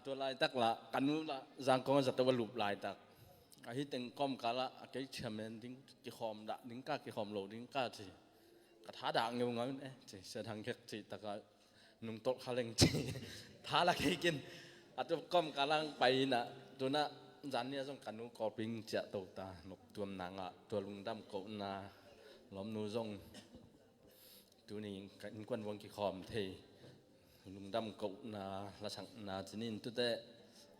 ตัวลายตักละกันนู้นละจังกงจะตัวลุบลายตักที่ตึงก้มกะละไอ้เชื่อมันดิ้งกี่คอมด่าดิ้งก้ากี่คอมโหลดิ้งก้าจีกระท้าด่างเงี้ยงั้นจีเสียทางแค่จีแต่ก็นุ่งโต๊ะข้าเล่งจีท้าละกี่กินตัวก้มกะละไปน่ะตัวน่ะจันเนี่ยต้องกันนู้นกอปิงเจ้าตัวตานกตัวหนังตัวลุงดำกบนาล้อมนู้งตัวนี้กันกวนวงกี่คอมเทลุงดำกบนาละสังนาจีนินตัวแต่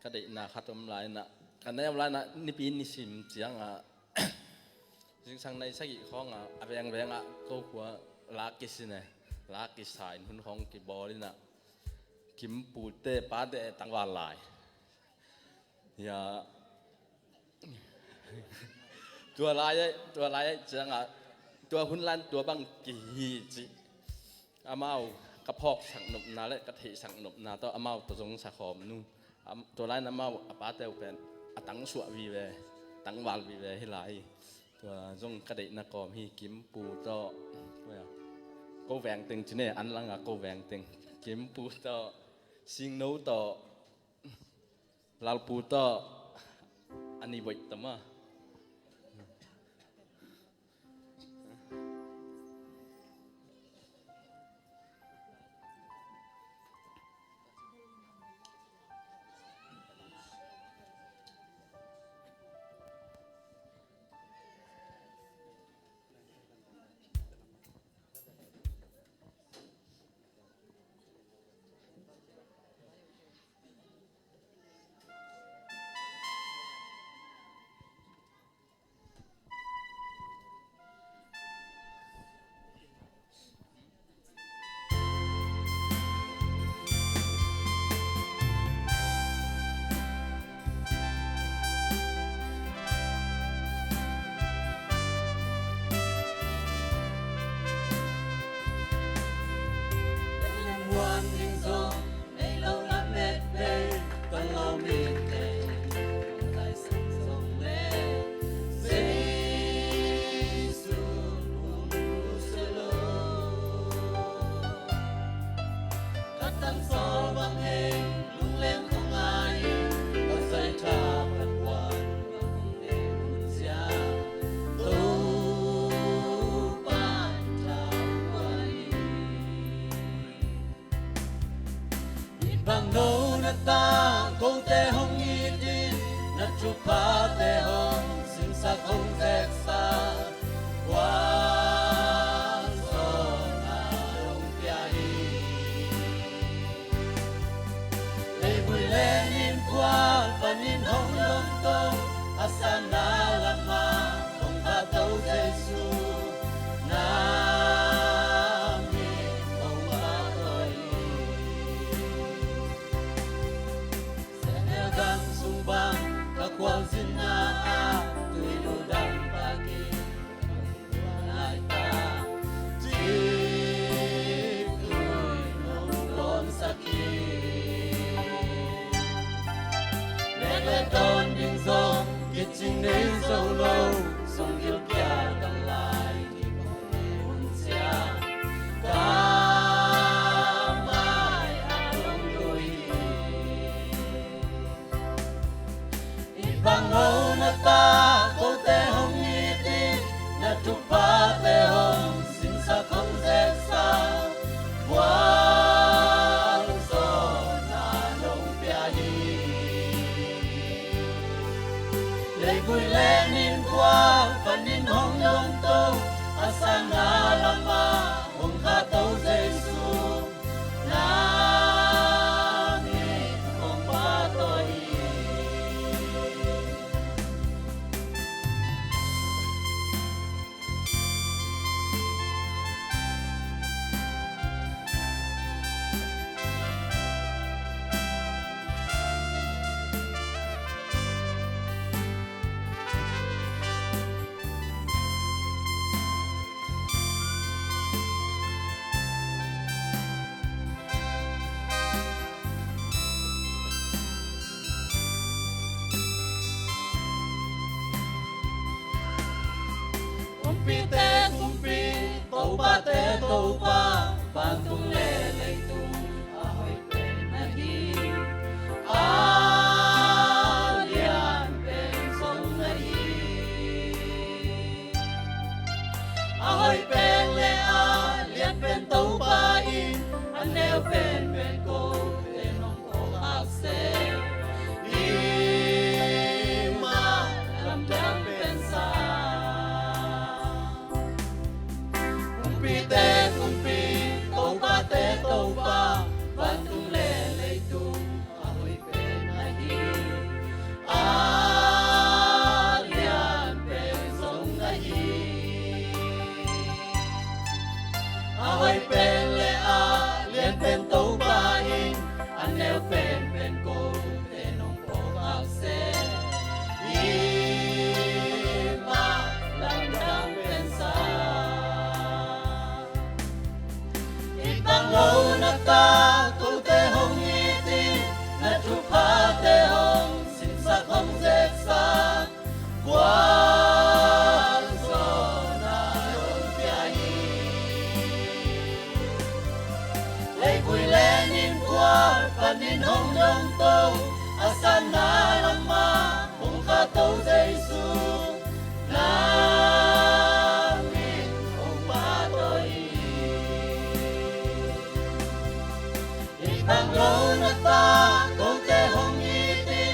ก็ได้นาขัดทำลายน่ะกันได้ทำลายน่ะนี่ปีนี่สิมเจียงจึงสั่งในสักกี่ข้องแบงก็หัวลากิสเนี่ยลากิสายหุ่นของกี่บอลนี่น่ะกิมปูเตป้าเตตังวาลายอย่าตัวลายจังตัวหุ่นลันตัวบังกี่จีอาเมากระพอกสังนบนาและกระเทสังนบนาตัวอาเมาตัวทรงสักหอมนู่ตัวลายน้ำเมาป้าเตวเป็นตั้งสววีเวตั้งวาลวีเวให้ลายตัวทรงกระเดนักกอมฮีกิมปูต่อก็แหวงตึงจีเนี่ยอันลังก็แหวงตึงกิมปูต่อสิงโนต่อลาปูต่ออันนี้ไว้ต่อมาTâu ba ban tung lệ lệ tung ahoy pe nagi แนวเป็นกูเตนงโปอักเสอีมาลำดังเป็นสาอีบังโลนักตากูเตหงยีตีนัดทุพาเตหงสินสักหงเจกสากว่า Panin hong dong to asana lama kung kato Jesu namin kung patoy ipanglo na ta kung te hong iti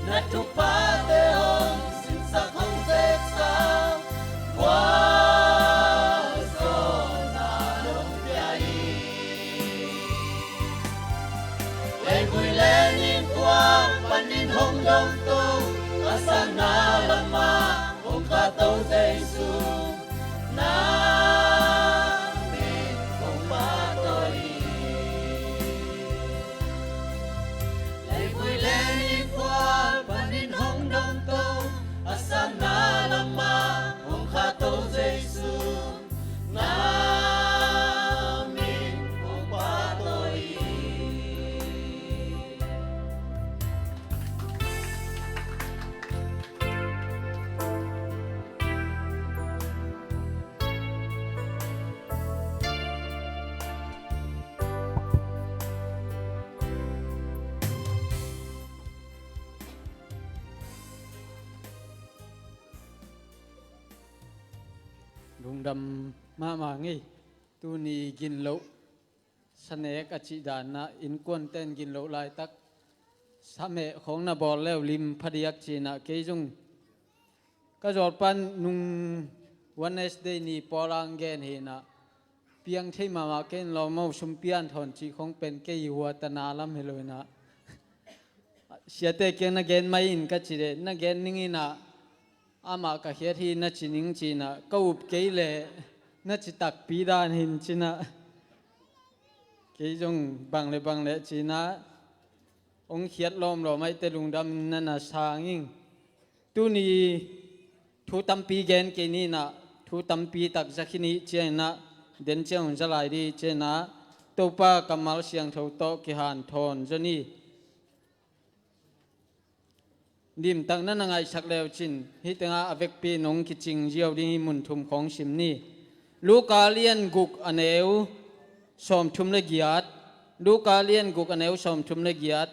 na tupa te hong sinsak hong teksa Panin hong dong to asana lama kung kato Jesu namin kung patoy Lekoy lenin kwa panin hong dong to asana lama kung kato Jesu namin kung patoy Lung dam ma ngi tu ni gin lo sane ka chi dan na in kon ten gin lo lai tak same khong na bol lew lim phadiak chi na ke jung ka jor pan nung Wednesday ni polang gen he na piang thei ma ken lo mo sum pian thon chi khong pen ke yuwa tana lam he lo na siate ke na gen mai in ka chi de na gen ningi na ama ka hiat hi na chining chi na kaup ke le na chi tak pi dan hin chi na ke jong bang le chi na ong hiat lom lo mai te lung dam na na sanging tu ni thu tam pi gen ke ni na thu tam pi tak zakhini che na den chang zalai di che na to pa kamal siang tho to ki han thon jani dim tang na ngai sak lew chin hi tenga avek pi nong ki ching jiao ding mun thum khong sim ni lukalian guk aneu som thum le giat lukalian guk aneu som thum le giat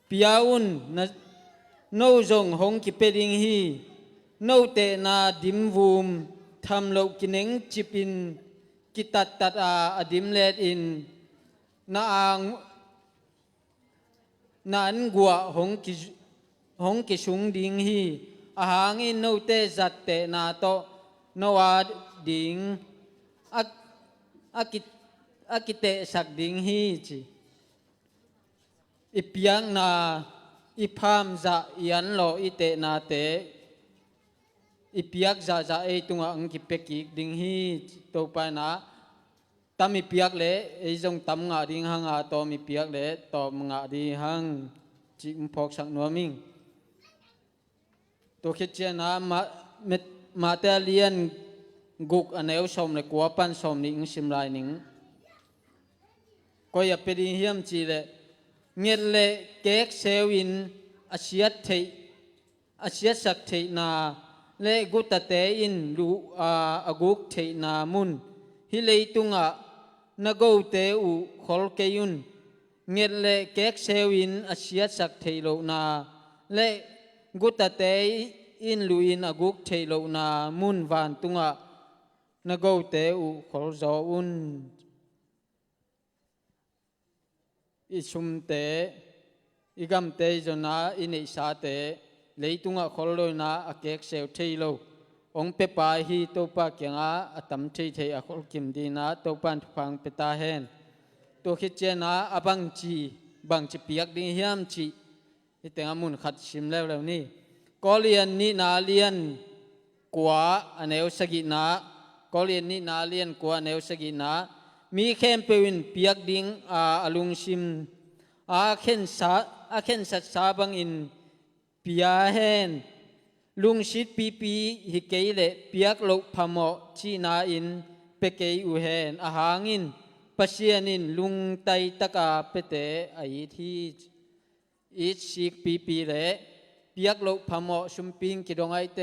piaun na no jong hong ki peding hi no te na dim vum tham lo kineng chipin kitat tat a adim let in na ang nan gua hong ki sung ding hi a hangin no te zat te na to no wa ding akite sak ding hi chi ipiang na ipham za yan lo ite na te ipiak za e tunga ang ki peki ding hi to pa na tam ipiak le e jong tam nga ding hang a to mi piak le to nga di hang chi phok sak no ming to khit che na ma te lian guk aneu som le kwa pan som ni ing sim lai ning ko ya pe di hiam chi le ngel le kek sewin asiat sak thei na le gutate in lu aguk thei na mun hi leitunga nago te u khol keyun ngel le kek sewin asiat sak thei lo na le gutate in luin aguk thei lo na mun van tunga nago te u khol zo un isum te igam te jona inei sa te leitunga khol loi na akek sew thei lo ong pe pa hi to pa kyanga atam thei a khol kim di na to pan phang pe ta hen to khit che na abang chi bang chi piak ding hiam chi itenga mun khat sim lew lew ni kolian ni na lian kwa aneu sagi na kolian ni na lian kwa aneu sagi na มีเข้มเป็นเปียกดิ้งอลุงชิมเข็นสัตสาบังอินเปียเฮนลุงชิดปีฮิเกยเลเปียกลุกพมอจีนาอินเปเกยอุเฮนหางอินปัสยานินลุงไตตะกาเปเตไอที่อิชิกปีเลเปียกลุกพมอชุมปิงกิดงไอเต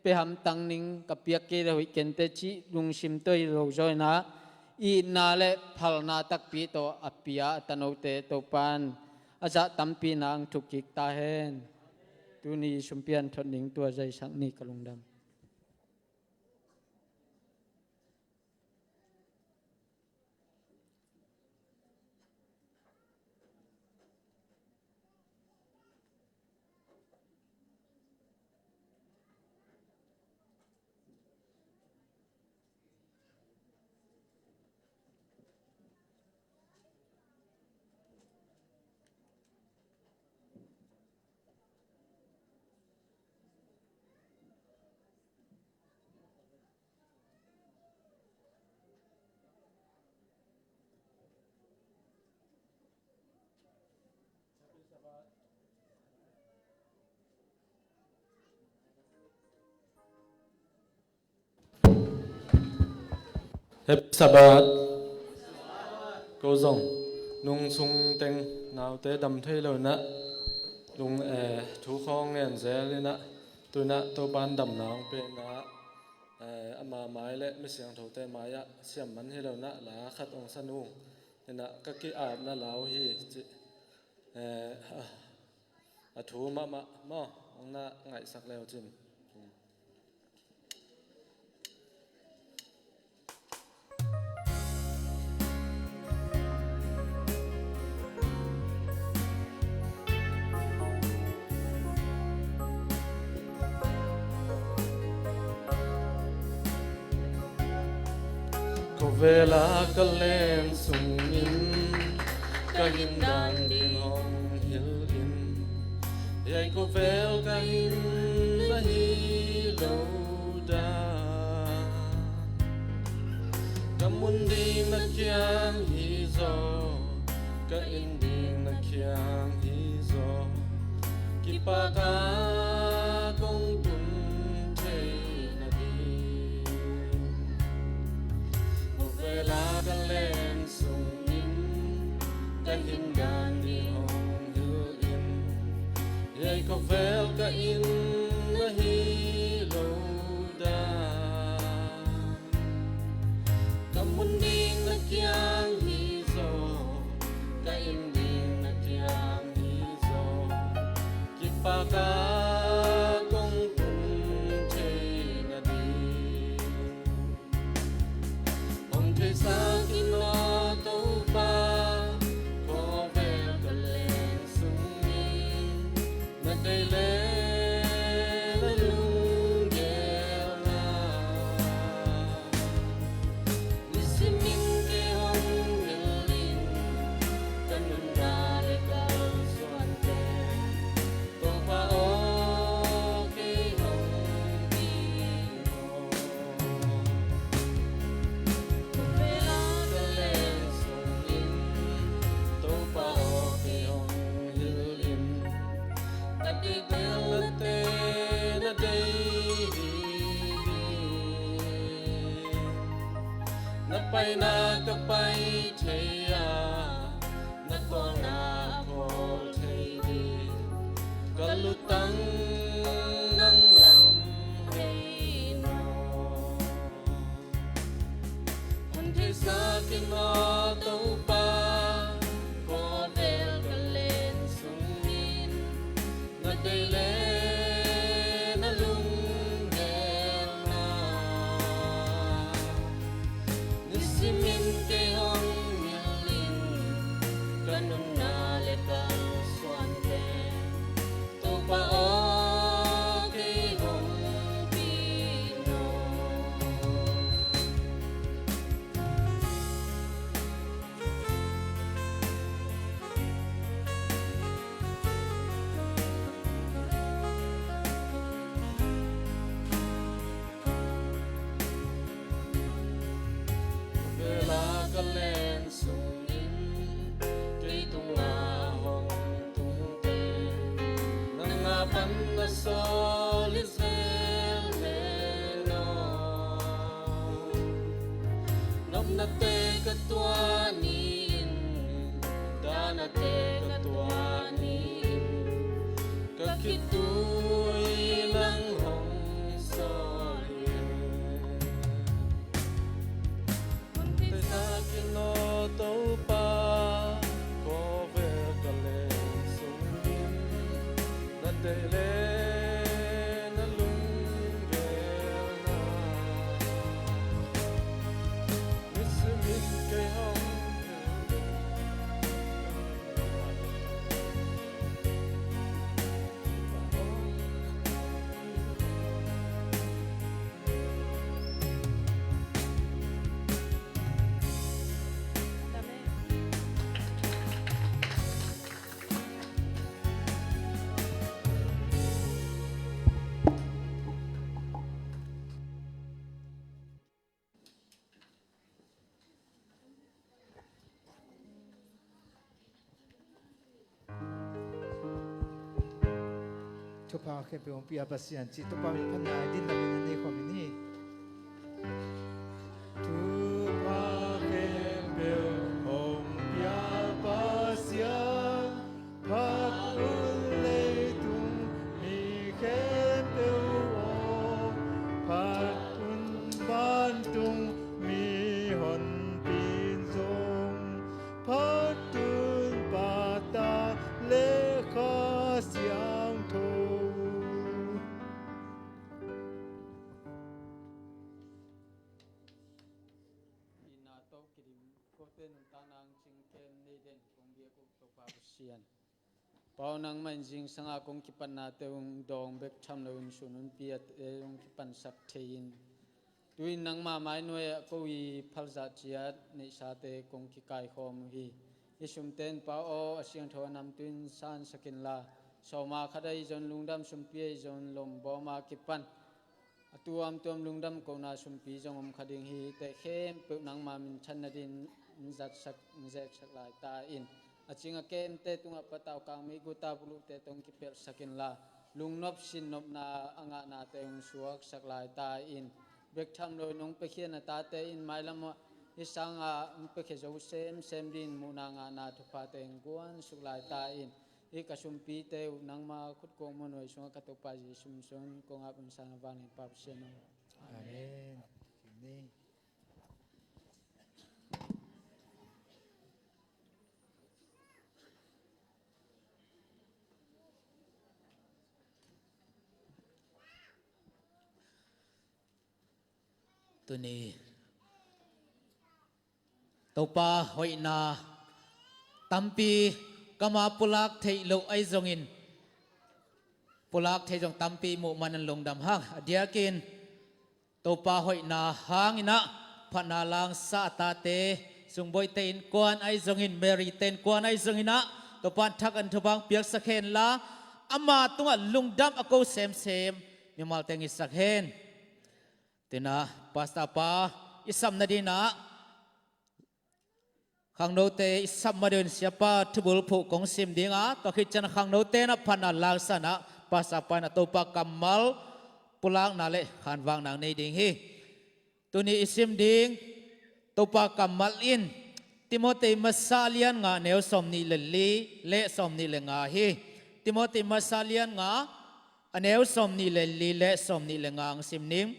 เปหำตังนิงกับเปียกเกลหิเกนเตจิลุงชิมตัวโลจอยนะอีนาเลพัลนาตักปีโตอเปียตโนเตโตปันอาจจะตัมปีนางทุกิกตาเฮนตุนีชุมเปียนทนนิงตัวใจสังนีกลุงดำHep Sabat Cô dòng Nung sung tên nào tế đầm thuê lâu nạ Nung chú khong ngàn dễ lên nạ Tôi nạ tôi ban đầm nào bê nạ Mà mái lệ mới sáng thấu tế mái ạ Xiêm mắn hê lâu nạ là khát ông sân ung Nên nạ các cái ạp nạ lão hì Thú mà ông nạ ngại sắc leo chìm về là cái lên sung in cái hình đàn đi hồng hill in vậy cô về cái hình là hi lâu đa cái muốn đi là kiang hi zo cái in đi là kiang hi zo kipa ka công tun thế na đi về là cái lên sung in cái hình đàn đi hồng hill in vậy có về cái in là hi lâu đa cái muốn đi là kiang hi zo cái in đi là kiang hi zo kipa ka công tun thế na đi ông thế sao khi nó tâu ba có về cái lên sung in mà đây lên là lung ghé la đi xin mình cái hồng hill in cái nụ ra để cao xuân tê tô ba ô cái hồng đi ngô về là cái lên sung in tô ba ô cái hồng hill in ta đi theo là tê na đây na bay na ka bay thế na có na có thế đi cả lúc tăng nắng lắm hay nó hôn thế xa khi nó tâu ba có về cái lên sung in na đây lên na lung ghé la ni si min cái hồng hill in cái nụ na lệ cao xuân tê tô ba ô cái hồng pino về là cái solis veleno nom na te katua nin da na te katua nin kakitui ng hong solin te sa kinoto pa ko ve kale sungin na te le na lungel na mismin kay hongทุกภาคเขตเป็นองค์ปีอาบาเซียนจิตทุกภาคมีพันนายดินดำมินในความนี้ทุกภาคเขตเป็นองค์ปีอาบาเซียนพักอุลเลตุงมีเขตเป็นองค์พักอุนบ้านตุงมีหนปีนทรงพักตุนปาตาเลขาเสียงโท inato kirim koten tanang chingken neden kong bia ko to pa sian pau nang man jing sanga kong kipan na te ung dong bek tham lo un sunun piat e ung kipan sak thein tuin nang ma mai noi ko wi phalza chiat nei sa te kong ki kai khom hi isum ten pa o asiang tho nam tuin san sakin la soma khadai jon lungdam sum pi jon lom bo ma kipan atuam tuam lungdam ko na sumpi jongom khading hi te khem pe nang ma min chan na din zat sak zek sak lai ta in achinga kem te tunga pataw kang mi guta bulu te tong ki per sakin la lungnop sin nop na anga na te ung suak sak lai ta in bek tham lo nong pe khian na ta te in mai lam isanga pe khe zo sem din mu na nga na thu pa te nguan suk lai ta in ikasumpi te nang ma khut ko mo noi sunga ka to pa ji sum son ko nga pun sana van in pap sen Amen. Ini. Tuni topa hoina tampi kama pulak thei lo ai zongin pulak thei jong tampi mu manan longdam hang adiakin topa hoina hangina phana lang sa ta te sungboi te in kwan ai zongin mary ten kwan ai zongina topan thak an thobang piak sakhen la ama tunga lungdam ako sem mimal tengi sakhen tina pasta pa isam nadina khang no te isam madun siapa thubul phu kong sim dinga to khit chan khang no te na phana lang sana pasta pa na topa kamal pulang na le khan wang nang nei ding hi tuni isim ding topa kamal in Timothy masalian nga neo som ni le som ni le nga hi Timothy masalian nga aneo som ni le som ni le nga ang sim ning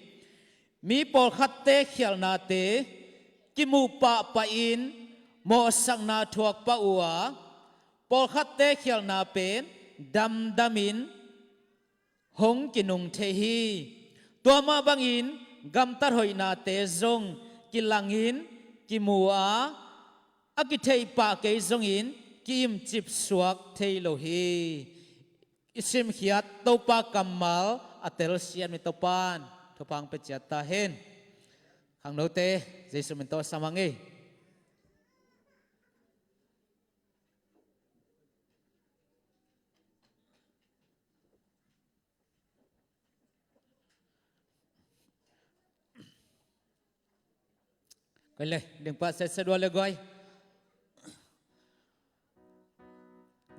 mi pol khat te khial na te ki mu pa in mo sang na thuak pa uwa pol khat te khial na pen damin hong kinung the hi tua ma bangin gam tar hoi na te zong kilangin kimua akithei pa ke zongin kim chip suak thei lo hi isim khiat topa kamal atel sian mi topan thopang pechata hen khang no te jesu min to samangi Kale ding pa sa dua le goy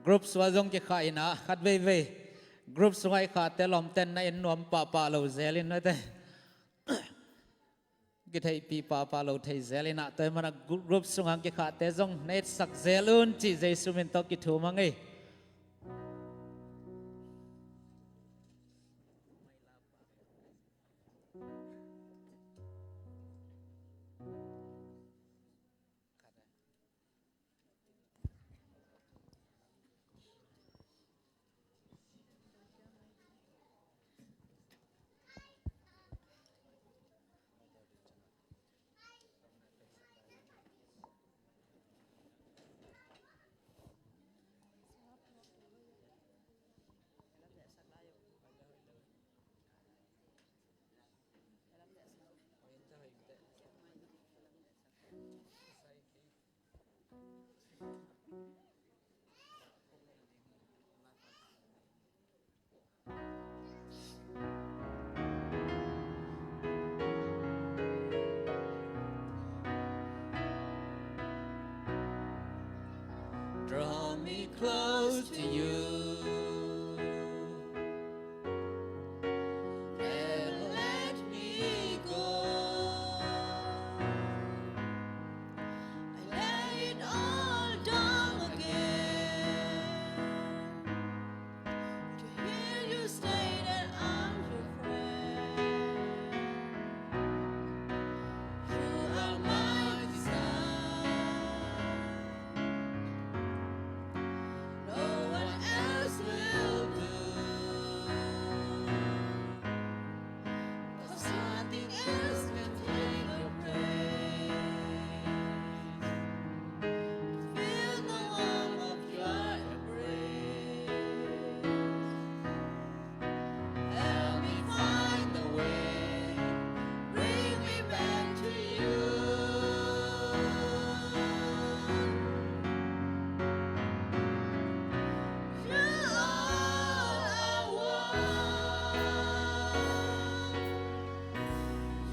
group swazong ke khaina khat ve group sungai kha te lom ten na in nom pa lo zelin na te ki thei pi pa lo thei zelina te mana group sungang ki kha te zong net sak zelun chi jesu min to ki thu mangai Draw me close to you. Never let me go. I lay it all down again to hear you say that I'm your friend. You are my desire. No one else will do. 'Cause nothing else can take your place. Feel the warmth of your embrace. Help me find the way. Bring me back to you. You're all I want.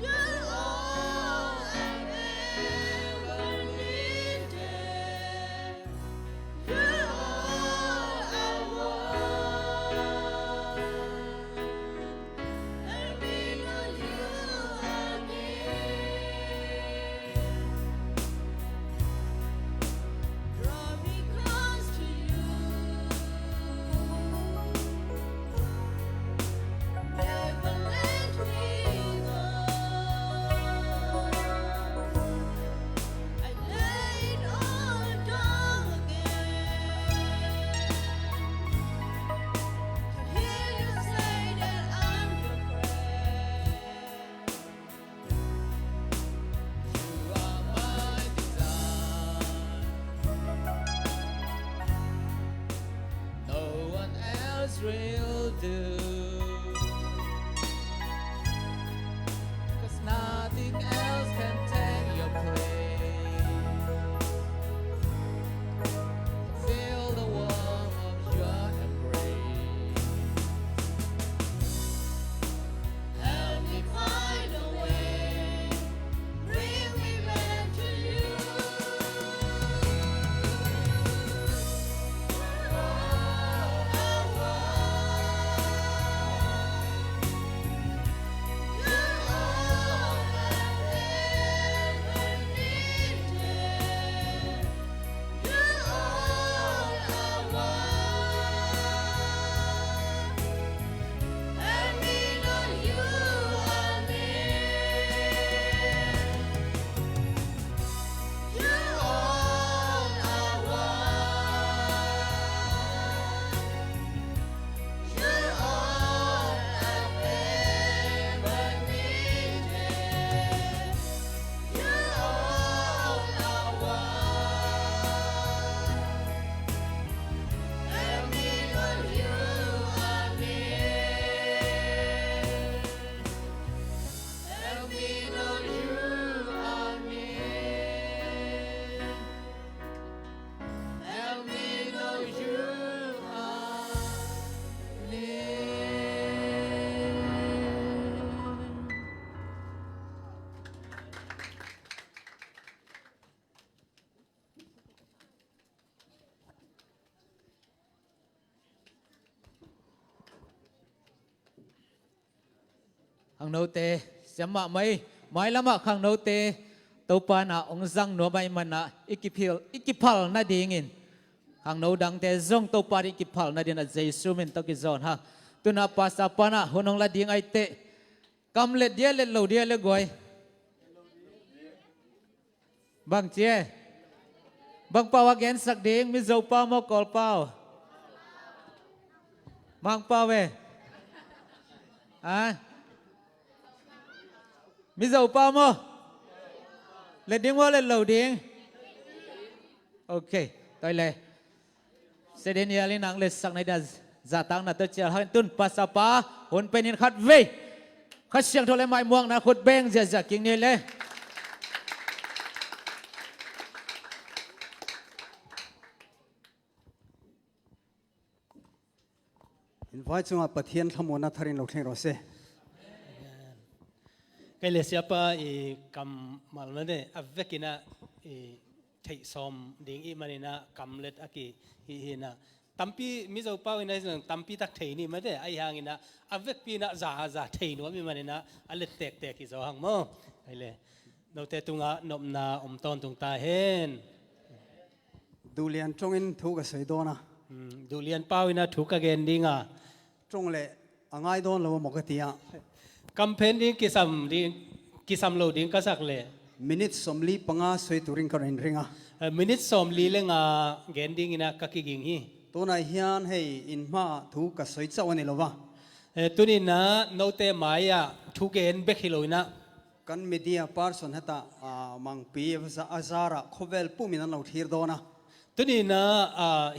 You're all I've ever needed. You're all I want. Let me know you are near. Draw me close to you. Never let me go. I lay it all down again to hear you say that I'm your friend. You are my desire. No one else will do. 'Cause nothing else can take your place. Feel the warmth of your embrace. Help me find a way. Bring me back to you. All I want. ang no te siyama mai lama khang no te to pa na ong zang no mai man na ikipal na dingin hang no dang te zong to pa ikipal na din a jesu min to ki zon ha tuna pasa pana hunong la ding ai te kam let dia let lo dia le goi bang chia bang pa wa gen sak ding mi zo pa mo kol pao mang pa we mi zo pa mo let ding wo let lo ding okay toi le se den ya li nang le sak nai da za tang na to chia han tun pasapa hon penin khat ve khat siang thole mai muang na khut beng ja king ni le invite chung a pathian thamona tharin lo thleng ro se cái lệ siapa cầm mal mà đấy avekina thấy som điên im mà nè cầm lệ aki hi na tampi mi zo pau ina sang tampi tak thấy ni mà đấy ai hàng ina avek pi na za thấy nó mi mà nè alet tek ki zo hang mo cái lệ nô te tunga nom na ton tung ta hen dulian chongin thu ka sei do na dulian pau ina thu ka gen dinga chong le angai don lo mo ka tia campaign đi kỳ sam lâu đi cả sắc lệ minute somli panga soi turing ka ringa minute som li le nga gen ding ina ka ki ging hi to na hian hei in ma thu ka soi chaw ani lova tunin na no te maya thu gen bek hiloina kan media person hata mang pi azara khovel pumin an lo thir do na tunin na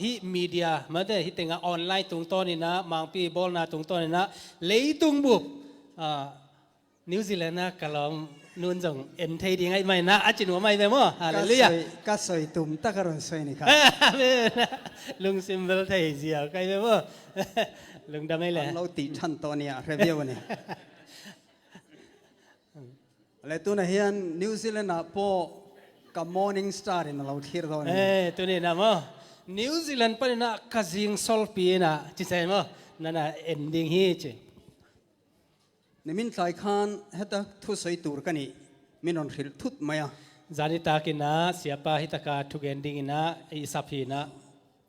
hi media ma de hi tenga online tung to ni na mang pi bol na tung to ni na leitung bu New Zealand na kalom nun jong en thei ding ai mai na achin mai de mo hallelujah ka soi tum ta ka ron soi ni kha lung symbol thei zia kai de mo lung da mai le lo ti than to nia review ni le tu na hian New Zealand na po ka morning star in lo thir do ni tu ni na mo New Zealand pa na kazing sol pi na chi sai mo na ending hi chi nimin tlai khan heta thu soi tur kani minon thil thut maya zani ta ki na siapa hitaka thu ending ina i sapi na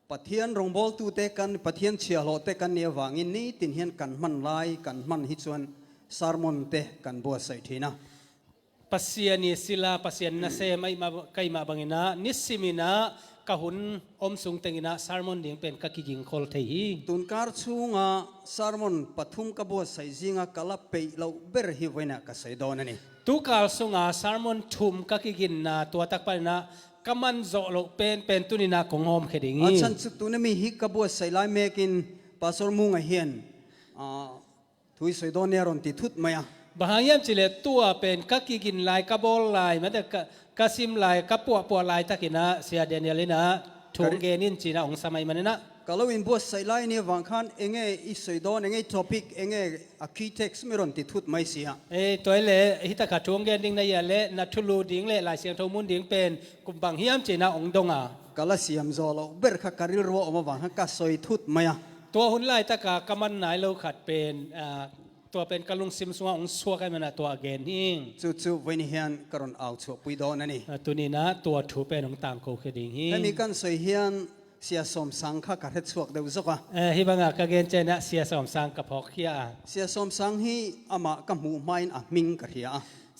pathian rongbol tu te kan pathian chia lo te kan ne wangin ni tin hian kan man lai kan man hi chuan sermon te kan bo sai thina pasian ni sila pasian na se mai ma kai ma bangina nisimina kahun om sung tengina sermon ding pen ka ki ging khol thei hi tunkar chunga sermon pathum ka bo sai jinga kala pe lo ber hi waina ka sai don ani tu kal sunga sermon thum ka ki gin na tua tak pa na kaman zo lo pen tu ni na kongom kheding hi achan chu tu na mi hi ka bo sai lai mekin pastor munga hian thui sai don ne ron ti thut maya bahangyam chile tua pen ka ki gin lai ka bol lai ma de ka sim lai ka pu lai takina sia danielina thunggenin china ong samai manena kalawin bo sai lai ne wang khan enge I sai don enge topic enge a Keytext meron ti thut mai sia toile hitaka thunggen ding na ya le na thulu ding le lai siang thomun ding pen kumbang hiam china ong donga kala siam zo lo ber kha karil ro oma wang ka soi thut maya tua hun lai taka kaman nai lo khat pen tua pen kalung sim sunga ong suwa kai mana tua gen hing chu wen hian karon au chu pui don ani tunina tua thu pen ong tang ko kheding hi hemi kan soi hian sia som sang kha ka het chuak deu zoka hi banga ka gen chena sia som sang ka phok khia sia som sang hi ama ka mu main a ming ka hia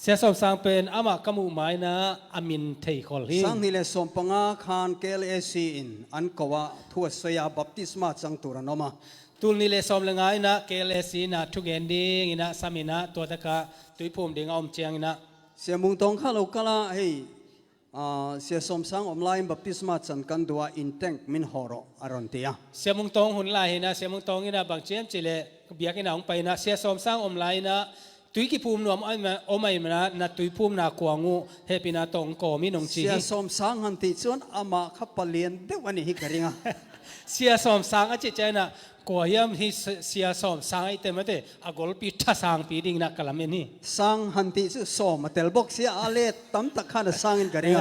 sia som sang pen ama kamu mai na amin thei khol hi sang ni le som panga khan KLAC in an kowa thua soya baptisma chang turanoma tul ni le som lenga ina KLC na thugending ina samina to taka tuipum ding om chiang ina sia mung tong kha lo kala hei sia som sang online baptisma chan kan dua in tank min horo aron tia semung tong hun lai ina semung tong ina bang chem chile biakina ong paina sia som sang om lai na tuiki pum nuam omai na tuipum na kuangu hepina tong ko mi nong chi sia som sang han ti chuan ama kha palian dewani hi karinga sia som sang achi chena กัวยัมฮิเสียสอมสางไอเต็มเตะอากอลปีท่าสางปีดิ่งนักกะละเมนี่ สังหันติสุสอมาเตลบอกเสียอาเลตั้มตะขันสังอินกันเอง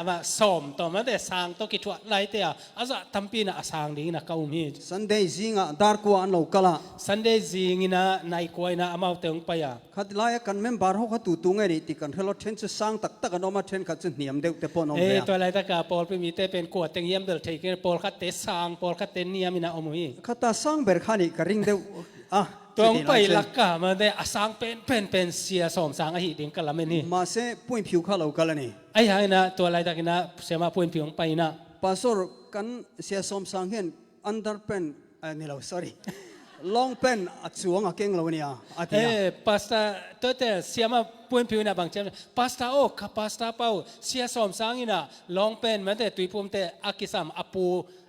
มาสอมต่อมาแต่สางตัวกิจวัตรไรเตะอาจะตั้มปีน่ะสางดิ่งนักกะอุมี สันเดย์จิงอ่ะดาร์กัวอันโลกละ สันเดย์จิงนะนายกวยนะอามาเตงไปอ่ะ ขัดไล่กันเมมบาร์เขาขัดตุตุงไงดิติกันเฮลเทนสุสังตักตักกันออกมาเทนขัดจุดเหนียมเดียวแต่ปนอมเบีย ตัวไรตะกาปอลไปมีเตเป็นกวดเต็งเยี่ยมเดลเทกันปอลคัดเตสางปอลคัดเตนเนียมินะอมุย ขัดตาสังเบอร์ขานิกระริงเดียวอ่ะ ตัวไปลักกะมาได้สางเป็นเสียสอมสางอหิดิ่งกะละเมนี่ มาเสปุ่นผิวข้าเรากันละนี่ ไอ้ยังนะตัวไรตะกินะเสียมาพูนผิวไปนะ ปาสอร์กันเสียสมสังเห็นอันดาร์เป็นนี่เรา sorry ลองเป็นอัดสวงอ่ะเก่งเราเนี่ยอาทิตย์ พาสต้าตัวเตเสียมาพูนผิวนะบางเจ้าพาสต้าโอ้ข้าพาสต้าเป้าเสียสอมสางอินะลองเป็นมันแต่ตุยพูมแต่อากิซัมอปู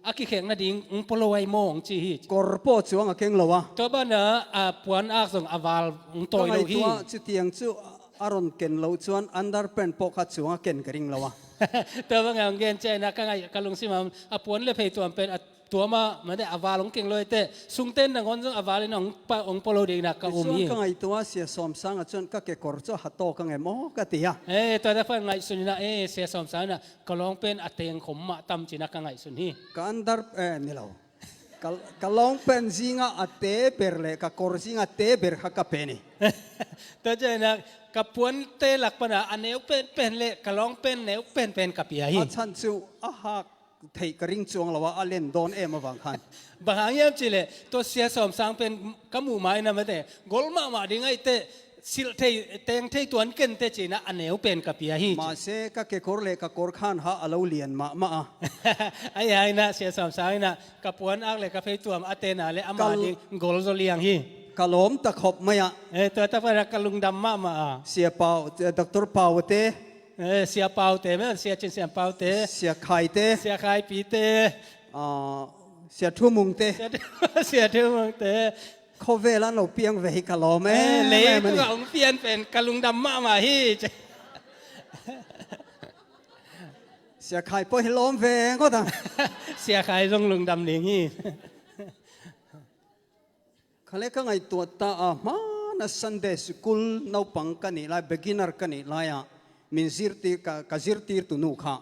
อากิเข่งนะดิ่งปลอยมองจีฮิ กอร์ปอสวงอ่ะเก่งเราวะ ตัวบ้านนะปวนอากส่งอวาลตัวโลหิ ตัวจุดเตียงจูอารอนเก่งเราชวนอันดาร์เป็นปอกขัดสวงอ่ะเก่งกระริงเราวะ ตัวบางอย่างเงินใจนะก็ไงกันลงสิมาปวนเลยเพย์ตัวเป็นตัวมาได้อวาลงเก่งเลยแต่สุงเต้นนะคนซึ่งอวาลน้องปะองปโลดีนะก็อุ้มยี่ ก็ไงตัวเสียสมสังอ่ะจนก็เกกอร์จ้าหัตโตก็ไงมอกะติยะ ตัวได้ฟังไงสุนีนะเสียสมสารนะก็ลองเป็นอัตเตงขมมาตำจีนักไงสุนี กันดาร์นี่เราก็ลองเป็นจิงอ่ะเตะเบอร์เลยก็กอร์จิงอ่ะเตะเบอร์ฮักกะเป็นนี่ ตัวเจนะกับปวนเตหลักปนะอันเนวเป็นเละก็ลองเป็นเนวเป็นกับปีฮี ฉันจูอ่ะฮักไทยกระริงจวงเราว่าอาเลนโดนมาบางคัน บางอย่างจีเลยตัวเสียสมสางเป็นกมูไม้นะมาแต่กอลมาดิ่งไอเตสิลเทเตงเทตัวนี้เกินเตจีนะอันเนวเป็นกับปีฮี มาเสก็เกกอร์เลยก็กอร์ขันฮะอาเลวเลียนมาไอ้ยังนะเสียสมสางนะกับปวนอักเลยกับเพย์ตัวอัเตนาเลยอามาดิ่งกอลโซเลียงฮี กะล้มตะขบไม่อะ ตัวตาพระกลุงดำมาเสียเปาดรเปาเต เสียเปาเตมั้ยเสียจินเสียเปาเต เสียไข่เต เสียขายปีเต เสียทุ่มุงเต เสียทุ่งเต เขาเวลาเราเปียงเวกะล้มเละก็องเปลี่ยนเป็นกลุงดำมาฮี เสียไข่ปอยล้มเวก็ต่าง เสียขายตรงลุงดำนี่ฮี เขาเรียกไงตัวตามาณซันเดย์สกูลนาวปังกันนี่ไล่เบกินนอร์กันนี่ไล่มินซิร์ตีกะซิร์ตีตุนุข้า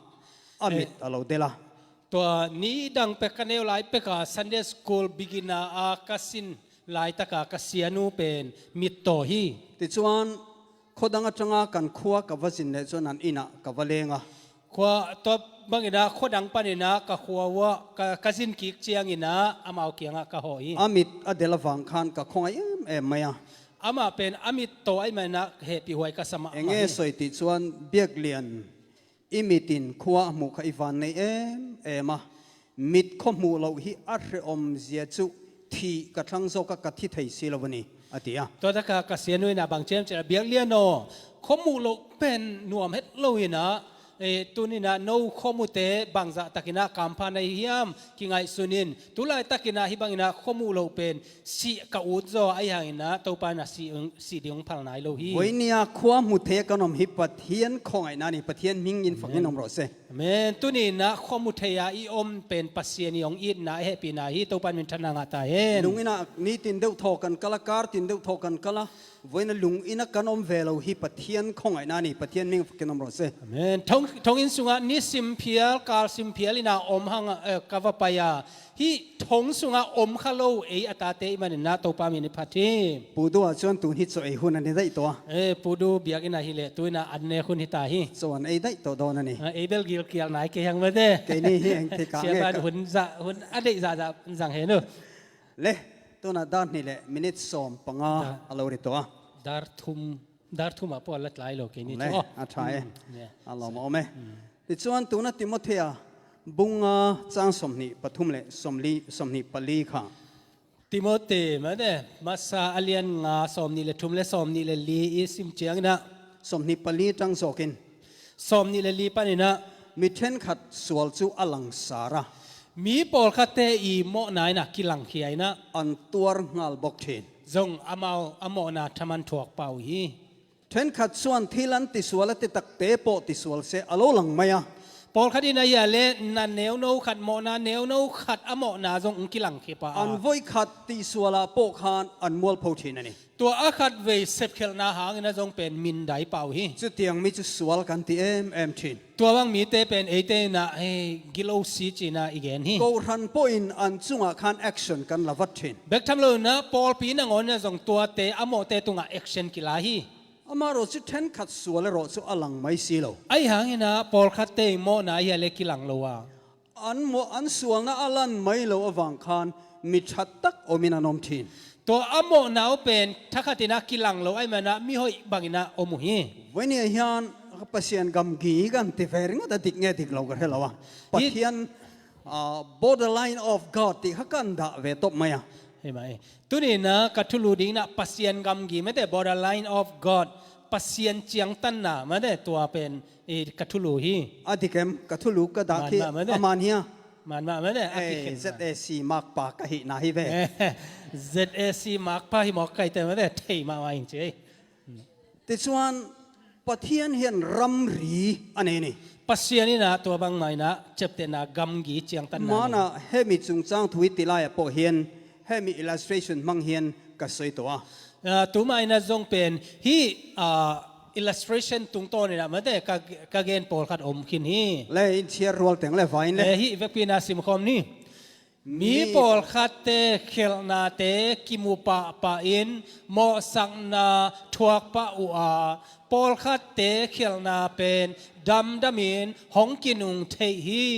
อามิดอาเราเดล่า ตัวนี้ดังเปกันเอวไลเปกาซันเดย์สกูลบิกินาอาคัสินไลตะกาคัสยานูเป็นมิตโตฮีติดชวนขดังจังกันขัวกับวัสินเนจนันอินะกับวเลงะขัวตัวบางอินะขดังปันอินะกับขัววะกับคัสินกิกเจียงอินะอามาเอาเกียงะกับหอยอามิดอเดลฟังคันกับคงไอ้ไม่อะอามาเป็นอามิตโตไอมันนะเหตุหวยกัสมาเองสวยติดชวนเบียกเลียนอิมิตินขัวมุขอีฟันในมามิดข้อมูลเราฮิอัตรอมเสียจุที่กระทั่งโซกกัดที่ไทยสิลวันนี้อติยะตัวตะกากเสียนุยนะบางเจมจะเบียกเลียนโนข้อมูลเป็นหน่วมเฮ็ดโลยนะตัวนี้นะโน้ข้อมูลเตบางจะตะกินะกัมพาในเฮียมกิงไอสุนินตุลายตะกินะฮิบังนะข้อมูลเป็นสีกะอุดโซไอหังนะตัวปานะสีเดียงพังไหนโลฮีวันนี้ขัวมุเทกันอมฮิปะเทียนของไอ้นั่นนี่ปะเทียนมิงยินฝังยินอมรสเซเมนตัวนี้นะข้อมูลเทียอีอมเป็นปัสเซียนิองอินนะเฮปีนะฮีตัวปานินทนางาตาเฮนลุงอินะนี่ตินเดียวทอกันกะละการตินเดียวทอกันกะละวันนี้ลุงอินะกันอมเวลาฮิปะเทียนของไอ้นั่นนี่ปะเทียนมิงฝังยินอมรสเซเมนทงอินสุงะนิสิมเพียลกาลสิมเพียลินาอมหังกาวปายาฮีทงสุงะอมขโลอัตาเตมันนะตัวปามินิพัทีปูดูชวนตูนฮิตโซไอหุ่นอันนี้ได้ตัวปูดูเบียกินะฮิเลตัวน่ะอันเนคุณฮิตาฮีส่วนไอได้ตัวโดนนี่เบลกิลเกียร์ไหนเกียงมาเด้เกนี่เองที่กางเสียบ้านหุ่นจะหุ่นอดีตจะสังเห็นเนอะเล่ตัวน่ะด้านนี่แหละมินิทสอมปังอาอารมณ์ตัวดาร์ทุมอ่ะพอละหลายโลกนี่จ้ะอาชัยอารมณ์เอาไหมติดชวนตัวน่ะติโมเทียบุงจ้างสมนิปทุมเล่สมนิปลีค่ะติโมเตมาเด้มาซาอเลียนงาสมนิเลทุมเล่สมนิเลลีอิสิมเจียงนะสมนิปลีจังโซกินสมนิเลลีปานินะมิเทนขัดสวลจูอลังสาระมีปอลคัตเตอีโมนายนะกิลังเขียนะอันตัวงาลบกเทนจงอโมนาทมันถวกเป่าฮีเทนขัดส่วนที่ลันติสวลติตักเตโปติสวลเซอโลลังมายาป อลขัดอินายาเลนันเนวโนขัดโมนาเนวโนขัดอโมนาจงอุกิลังเขปา อันไว้ขัดตีสวลาโปกานอันมัวพูดนี่ ตัวอาขัดเวเซปเคลนาหางนะจงเป็นมินไดเป่าฮี จุดเตียงมีจุดสวลกันที่ทิน ตัววังมีเตเป็นเอเตนะกิโลซีจีนะอีกแกนฮี กูรันพูอินอันจุงอาคันแอคชั่นกันละวัดทิน เบกทำเลยนะปอลปีนังอนนะจงตัวเตอโมเตตุงแอคชั่นกิลาฮี อามาเราจุดเทนขัดสวลเราจุดอลังไม่สีโล ไอหางนะปอลขัดเตโมนะยาเลกิลังโลวา อันสวลนะอลันไม่โลอวังคันมิชัดตักโอมินานอมทิน ตัวอโมนาวเป็นทักขัดนะกิลังโลไอมันนะมิหอยบังนะอมุฮี วันนี้ยันปัศยันกำกีกันที่เฟริงก็ติดเงี้ยติดเรากันเหรอวะปัศยันborderline of God ที่ฮักกันด่าเวทบไหมอ่ะ เห็นไหมตัวนี้นะกัทลูดิ้งนะปัสยันกำกีไม่แต่ borderline of God ปัสยันเจียงตันนะไม่ได้ตัวเป็นกัทลูฮี อาทิเกมกัทุลูกก็ด่าที่อามานีย มันมาไม่ได้ ZAC มากปากกะหินาฮิเว ZAC มากพาหิมอกไก่แต่ไม่ได้เทมาว่าจริงแต่ส่วนปัศยันเห็นรำรีอันนี้นี่ ปัสยันนี่นะตัวบางไม่นะเจ็บแต่นะกำกีเจียงตันนะ มานะเฮมิจุงจังทวิตติลายปอเฮียนเฮมิ illustration มังเฮียนก็สวยตัวตัวไม่นะจงเป็นฮีillustration ตุงโตนี่นะไม่ได้กะเกณฑ์โปลขัดอมขินฮีเลยเชียร์รัวแต่งเลยไฟเลยฮีเวกีนาซิมคอมนี่มีโปลขัดเตเขลนาเตกิมูปะปะอินโมสังนาทวกปะอุอาโปลขัดเตเขลนาเป็นดำมินหงกินุงเทฮี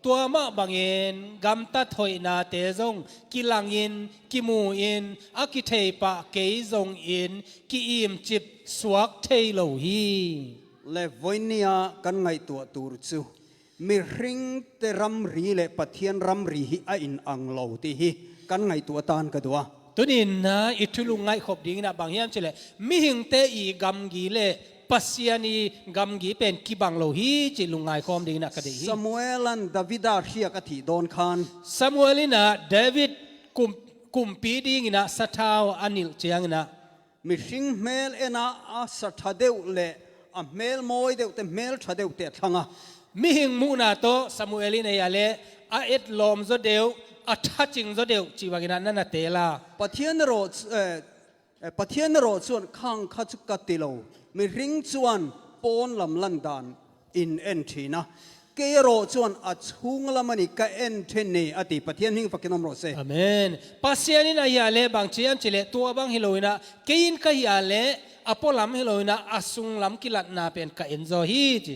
ตัวมะบางเงินกำตัดถอยนาเตจงกิลังอินกิมูอินอากิเทปะเกยจงอินกิอิมจิบสวกเทโลฮีเลยวันนี้กันไงตัวตูรจูมีริงเตรำรีเลยปะเทียนรำรีฮิอินอังโลตีฮิกันไงตัวตานกันตัวตัวนี้นะอิทุลุงไงขบดิ้งนะบางอย่างเฉลยมิหิงเตอีกำกีเลปัสยานีกำกีเป็นกิบังโลฮีจิลุงไงคอมดิ้งนะกระดิ่งซามูเอลันดาวิดาเชียกติโดนคานซามูเอลินะเดวิดกุมปีดิ้งนะสัทธาวอานิลเจียงนะมิชิงเมลเอนะอาสัทธาเดวเลอะเมลมอยเดวเตเมลทัดเดวเตทังอ่ะมิหิงมูนาโตซามูเอลินะยาเลอาเอ็ดลอมซเดวอาทัจิงซเดวจีวากินันนั่นเตลาปะเทียนโรปะเทียนโรส่วนข้างขัดกัติโลมีริงส่วนปนลำลันดานอินเอ็นทีนะเกโรส่วนอัดหุงละมันอีกเอ็นเทนนี่อติปะเทียนหิงฟักกินอมโรเซอาเมนปัสยานินายาเลบางเชียมเฉลตัวบางฮิโลยนะเกินกายาเลอพอลำฮิโลยนะอาสุงลำกิลัดนาเป็นกะเอ็นโซฮีจิ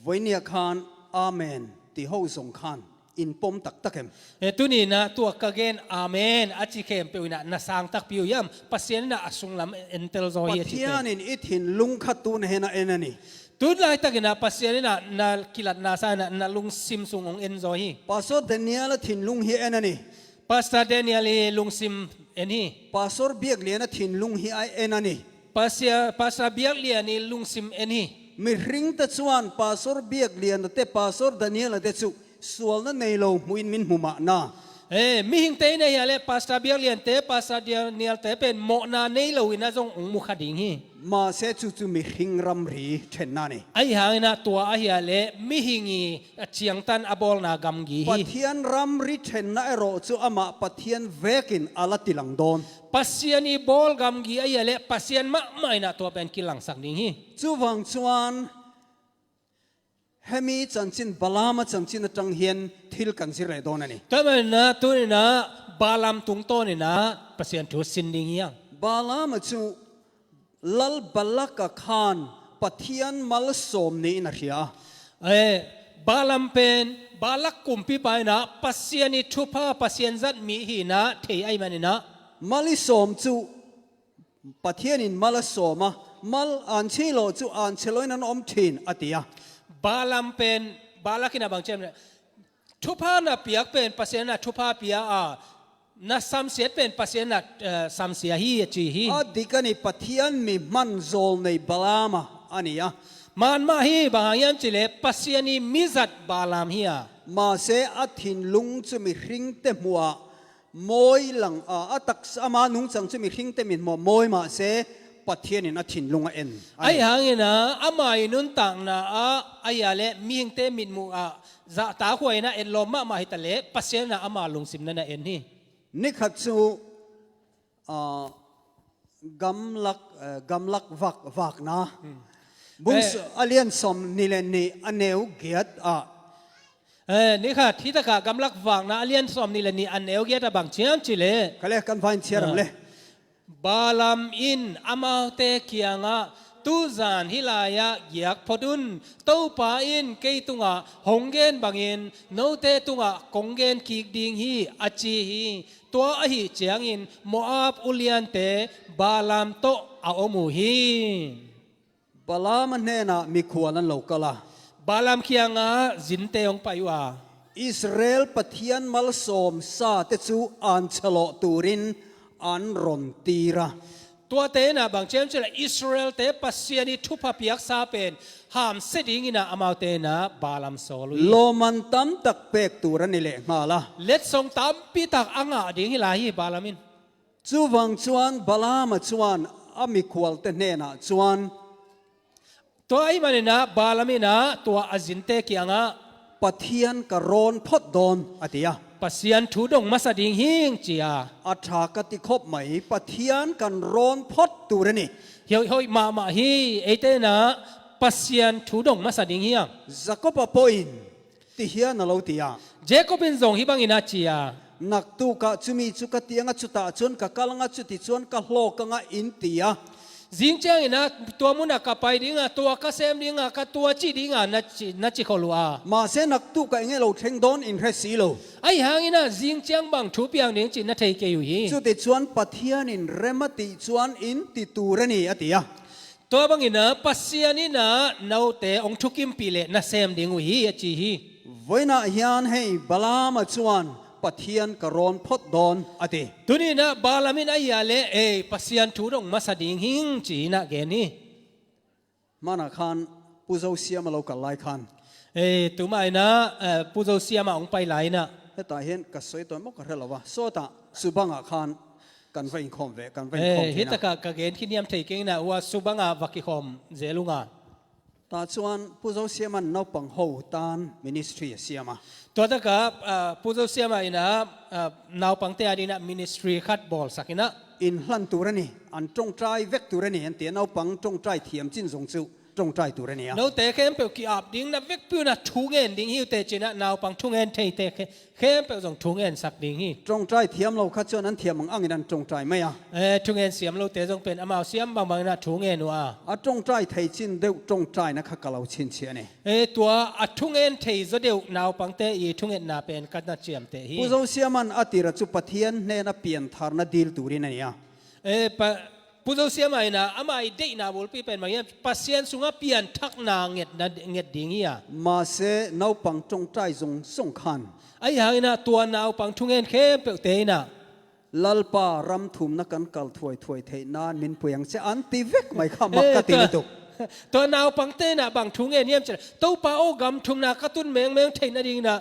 วันนี้คานอาเมนที่เขาส่งคานอินปมตักตักเอ็มตัวนี้นะตัวกะเกนอาเมนอาจิเคมเปียวนะนาสังตักเปียวยัมปัสยานินะอาสุงลำเอ็นเตลโซฮีจิปะเทียนินอิทินลุงขัดตูนเฮนะเอ็นนี่ตัวไหนตักนะปัสยานินะนากิลัดนาซานะนาลุงซิมซุงองเอ็นโซฮีปัสสเดเนียลทินลุงเฮเอ็นนี่ปัสเดเนียลลุงซิมเอ็นฮีปัสสเบียกเลียนทินลุงเฮไอเอ็นนี่ปัสเบียกเลียนี่ลุงซิมเอ็นฮีมีริงตัดส่วนปัสสเบียกเลียนแต่ปัสสเดเนียลเดซุส่วนนั้นในโลมุอินมินหุมานามิหิงเตยเนี่ยเลยปัสตาเบียเลียนเตปัสตาเดียเนียลเตเป็นโมนาในโลวินาจงองมุขดิ่งฮีมาเสจุมีหิงรำรีเช่นนั้นนี่ไอ้หางนะตัวไอ้ยาเลมิหิงีเชียงตันอบอลนากำกีปะเทียนรำรีเช่นนั้นโรจูอามาปะเทียนเวกินอาลติลังโดนปัสยานีบอลกำกีไอ้ยาเลปัสยานมะไม่นะตัวเป็นกิลังสักดิ่งฮีจูวังจวนเฮมีจันจินบาลามาจันจินจังเฮียนทิลกันสิเรโดนนี่แต่เมื่อนะตัวนี้นะบาลามตุงโตนี่นะปัสยานทุสินดิ่งยังบาลามาจูลลบลักคานปะเทียนมัลสมนี่นะเชียบาลามเป็นบาลักกุมปีไปนะปัสยานีทุพาปัสยานจัดมีหีนะเทไอมันนี่นะมัลิสมจูปะเทียนินมัลสมะมัลอันเชโลจูอันเชโลนันอมทินอติยาบาลัมเป็นบาลักินาบางเจมทุพานะเปียกเป็นปัสยานะทุพาเปียนะสัมเสียเป็นปัสยานะสัมเสียฮีจีฮีอดีกันนี่ปะเทียนมีมันโซลในบาลามาอันนี้อ่ะมันมาฮีบางอย่างจิเลปัสยานีมิจัดบาลามฮีอ่ะมาเสอทินลุงจะมีริงเตมัวมอยหลังตักสมานุงจังจะมีริงเตมินมัวมอยมาเสป ปัทเทียนินอธินลุงเอ็น ไอ้หางเนะอามาอินุนต่างนะไอ้ยาเล่มีงเตมิดมูจะตาหวยนะเอ็นลมมาหิตะเล่ปัสเซนะอามาลงสิมนั่นเอ็นนี่นี่ขัดสู่กำลักวักนะบุญอเลียนสมนิเลนีอันเนวเกียรตินี่ค่ะที่ตะกากำลักวังนะเลียนสมนี่แหละนี่อันเอวเกียรติบางเชียงจิเลก็เลยกันฟันเชียร์เลยบาลามอินอามาเตกียงะตูซานฮิลายะยักพดุนตู้ปาอินเกยตุงะหงเกนบางอินโนเตตุงะกงเกนกิกดิงฮีอาจีฮีตัวอหิเจียงอินโมอาบอุลียนเตบาลามโตอาอมูฮีบาลามันเนน่ะมีขวานันโลกละบาลามเคียงะจินเตยงไปว่าอิสราเอลปะเทียนมัลสมซาเตจูอันฉลอตูรินอันรอนตีระตัวเตนะบางเช่นเช่นอิสราเอลเตปัสยานิทุพพิยักษาเป็นหามเสดิงินะอมาเตนะบาลามโซลุยโลมันตัมตักเปกตูรันนี่แหละมาละเล็ดส่งตามปีตักอ่างดิ่งฮิลาฮีบาลามินจูวังจวนบาลามจวนอามิควอลเตเนนะจวนตัวไอ้มันนะบาลามินะตัวอาจินเตกียงะปะเทียนกระโรนพดดอนอติยาปัสยันถูดงมาสดิ่งหิงจียอัฐากติคบไหมปะเทียนกันร้อนพดตูรนี่เฮ้ยเฮ้ยมาฮีเอเตนะปัสยันถูดงมาสดิ่งหิงจักปะปอินติเฮียนเราติยาเจคบินซงฮิบังอินาจียนักตูกะจุมีจุกติยงจุตาจนกะกะลังจุติจวนกะโลกงะอินติยาจิงเจ้านะตัวมุนักกับไปดิ้งตัวกษมดิ้งกับตัวจีดิ้งนัจิขลัวมาเสนักตุกเองเราเทงดอนอินเรสิโลไอ้หางนะจิงเจ้าบังทุบยังดิ้งจีนัทเฮกอยู่ฮีจุดที่ชวนปัทยานินเรมติชวนอินติตูรนี่อติยาตัวบังอินะปัสยานินะนาเตองทุกิมปีเลนัเซมดิ้งฮีจีฮีวันน่ะฮิอันให้บาลามาชวนปัทยานกรอนพดดอนอติตุนีนะบาลามินอายาเลปัสยันทูดงมาสดิ่งหิงจีนะเกนี่มานาคันปูโซเซียมาเรากัลไลคันตุมาไอนะปูโซเซียมาองไปไหลนะเฮตาเห็นกัสวยตัวมกระเลวะโซตาสุบังอาคันกันไฟคอมเวกันไฟคอมเฮตากะเกนที่นิยมเทกิงนะว่าสุบังอาวักิคอมเจลุงาตาชวนปูโซเซียมันนปังโฮตานมินิสทรีเซียมาตัวตะกับผู้เจ้าเสียมาอินะนาวปังเตอดีนะมินิสทรีคัดบอลสักนะอินลันตูรนี่อันจงใจเวกตูรนี่อันเตียนาวปังจงใจเทียมจินสงซูจงใจตูรนี่นาวเตะเข้มเปลวกีอาบดิ้งนะเวกพิวนะทุ่งเงินดิ้งหิวเตจินะนาวปังทุ่งเงินเทเตะเข้มเปลวส่งทุ่งเงินสักดิ้งหิจงใจเทียมเราคัดเจานั้นเทียมมังอังนั้นจงใจไหมอ่ะทุ่งเงินเสียมเราเตะส่งเป็นอามาเสียมบางนะทุ่งเงินว่ะจงใจเทจินเดียวจงใจนะข้าก็เราชินเชียนี่ตัวทุ่งเงินเทจะเดียวนาวปังเตะอีทุ่งเงินนาเป็นกัดนาเจียมเตะฮีผู้เจ้าเสียมันอติระจุปเทียนเนนเปลี่ยนทารนดีลตูรินี่อ่ะผู้เจ้าเสียมานะอามาเด็กนาบุลปีเป็นมาเนี่ยปัสเซียนสุงเปลี่ยนทักนางเงียดดิ่งอ่ะมาเสนาวปังจงใจจงส่งขันไอ้หางนะตัวนาวปังทุ่งเงินเข้มเปลวเตนะลัลปารำถุมนักกันกัลถวยถวยเทนานมินเปียงเสอันติเวกไม่ข้ามักกติตุกตัวนาวปังเตนะบางทุ่งเงินเนี่ยจะตู้ปาโอกำทุ่มนากระตุ้นเมงเทนดิ่งนะ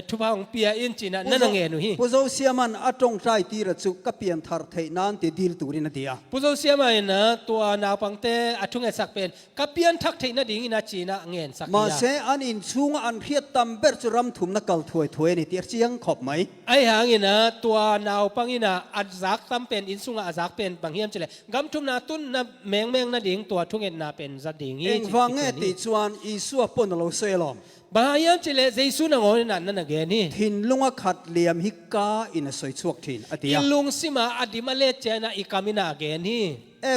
ทุบของเปียอินจีนะนั่นเงินนู่นฮีผู้เจ้าเสียมันจงใจตีระจุกเปลี่ยนทาร์เทนานติดีลตูรินเดียผู้เจ้าเสียมันนะตัวนาวปังเตทุ่งเงินสักเป็นกเปลี่ยนทักเทนดิ่งนะจีนะเงินสักมาเสอันอินชุงอันเพียตัมเบอร์จุรำถุมนักกัลถวยถวยนี่เตียเชียงขอบไหมไอ้หางนะตัวนาวปังนะอัดซักตั้มเป็นอินซุงอัดซักเป็นบางเฮียมจะเลยกำทุ่มนาตุ้นนะเมงนะดิ่งตัวทุ่งเงินนาเป็นจัดดิ่งเองฟังเงติชวนอิสุอปนเราเซลอมบางอย่างจะเลยเจสุนังโอนั่นเกนี่ทินลุงขัดเหลี่ยมฮิกาอินสวยชวกทินอติยาลุงสิมาอดีมาเลเจนะอีกามินาเกนี่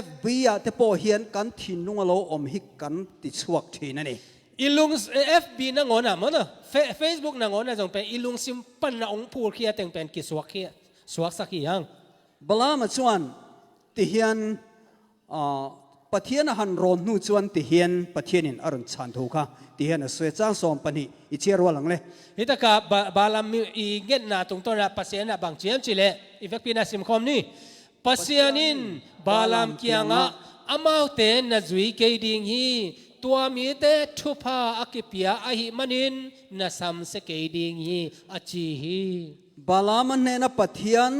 FBI เตปอเฮียนกันทินลุงเราอมฮิกกันติชวกทินนั่นเองอีลุง FB นังโอนะมันเนอะ Facebook นังโอนะจงเป็นอีลุงสิมปันนะองพูดเขียแต่งเป็นกิสวกเขียสวกสักอย่างบลามาชวนติเฮียนปะเทียนหันรอนนู่ชวนติเฮียนปะเทียนินอรุณชันทุค่ะติเฮียนสวยจ้างสอมปนิอิเชียรัวหลังเลยฮิตากาบาลามีอีเงนนาตรงต้นนะปัสเซียนนะบางเจียมจิเลอีเฟกปีนาซิมคอมนี่ปัสเซียนินบาลามเกียงะอามาเตนนะจุยเกดิงฮีตัวมีเตทุพาอักเปียอาหิมันินนะซัมเสเกดิงฮีอาจีฮีบาลามันเนนะปะเทียน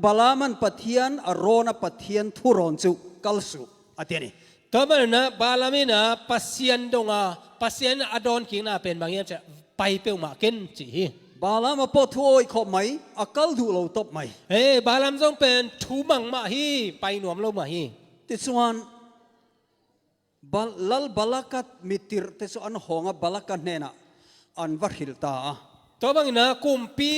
บาลามันปะเทียนอโรนะปะเทียนทุรอนจุกัลสุ อเตียนี่ ตัวมันนะบาลามินะปัสยันดงปัสยันอดอนกิงน่ะเป็นบางอย่างจะไปเปียวมาเกินจีบาลามาปอทวยขอบไหมอากาลดูเราตบไหมบาลามจงเป็นทูมังมาฮีไปหนวมโลมาฮีติดส่วนบาลักัดมิติร์ติดส่วนหงบาลักัดเนน่ะอันวัดหิลตาตัวบางนะกุมปี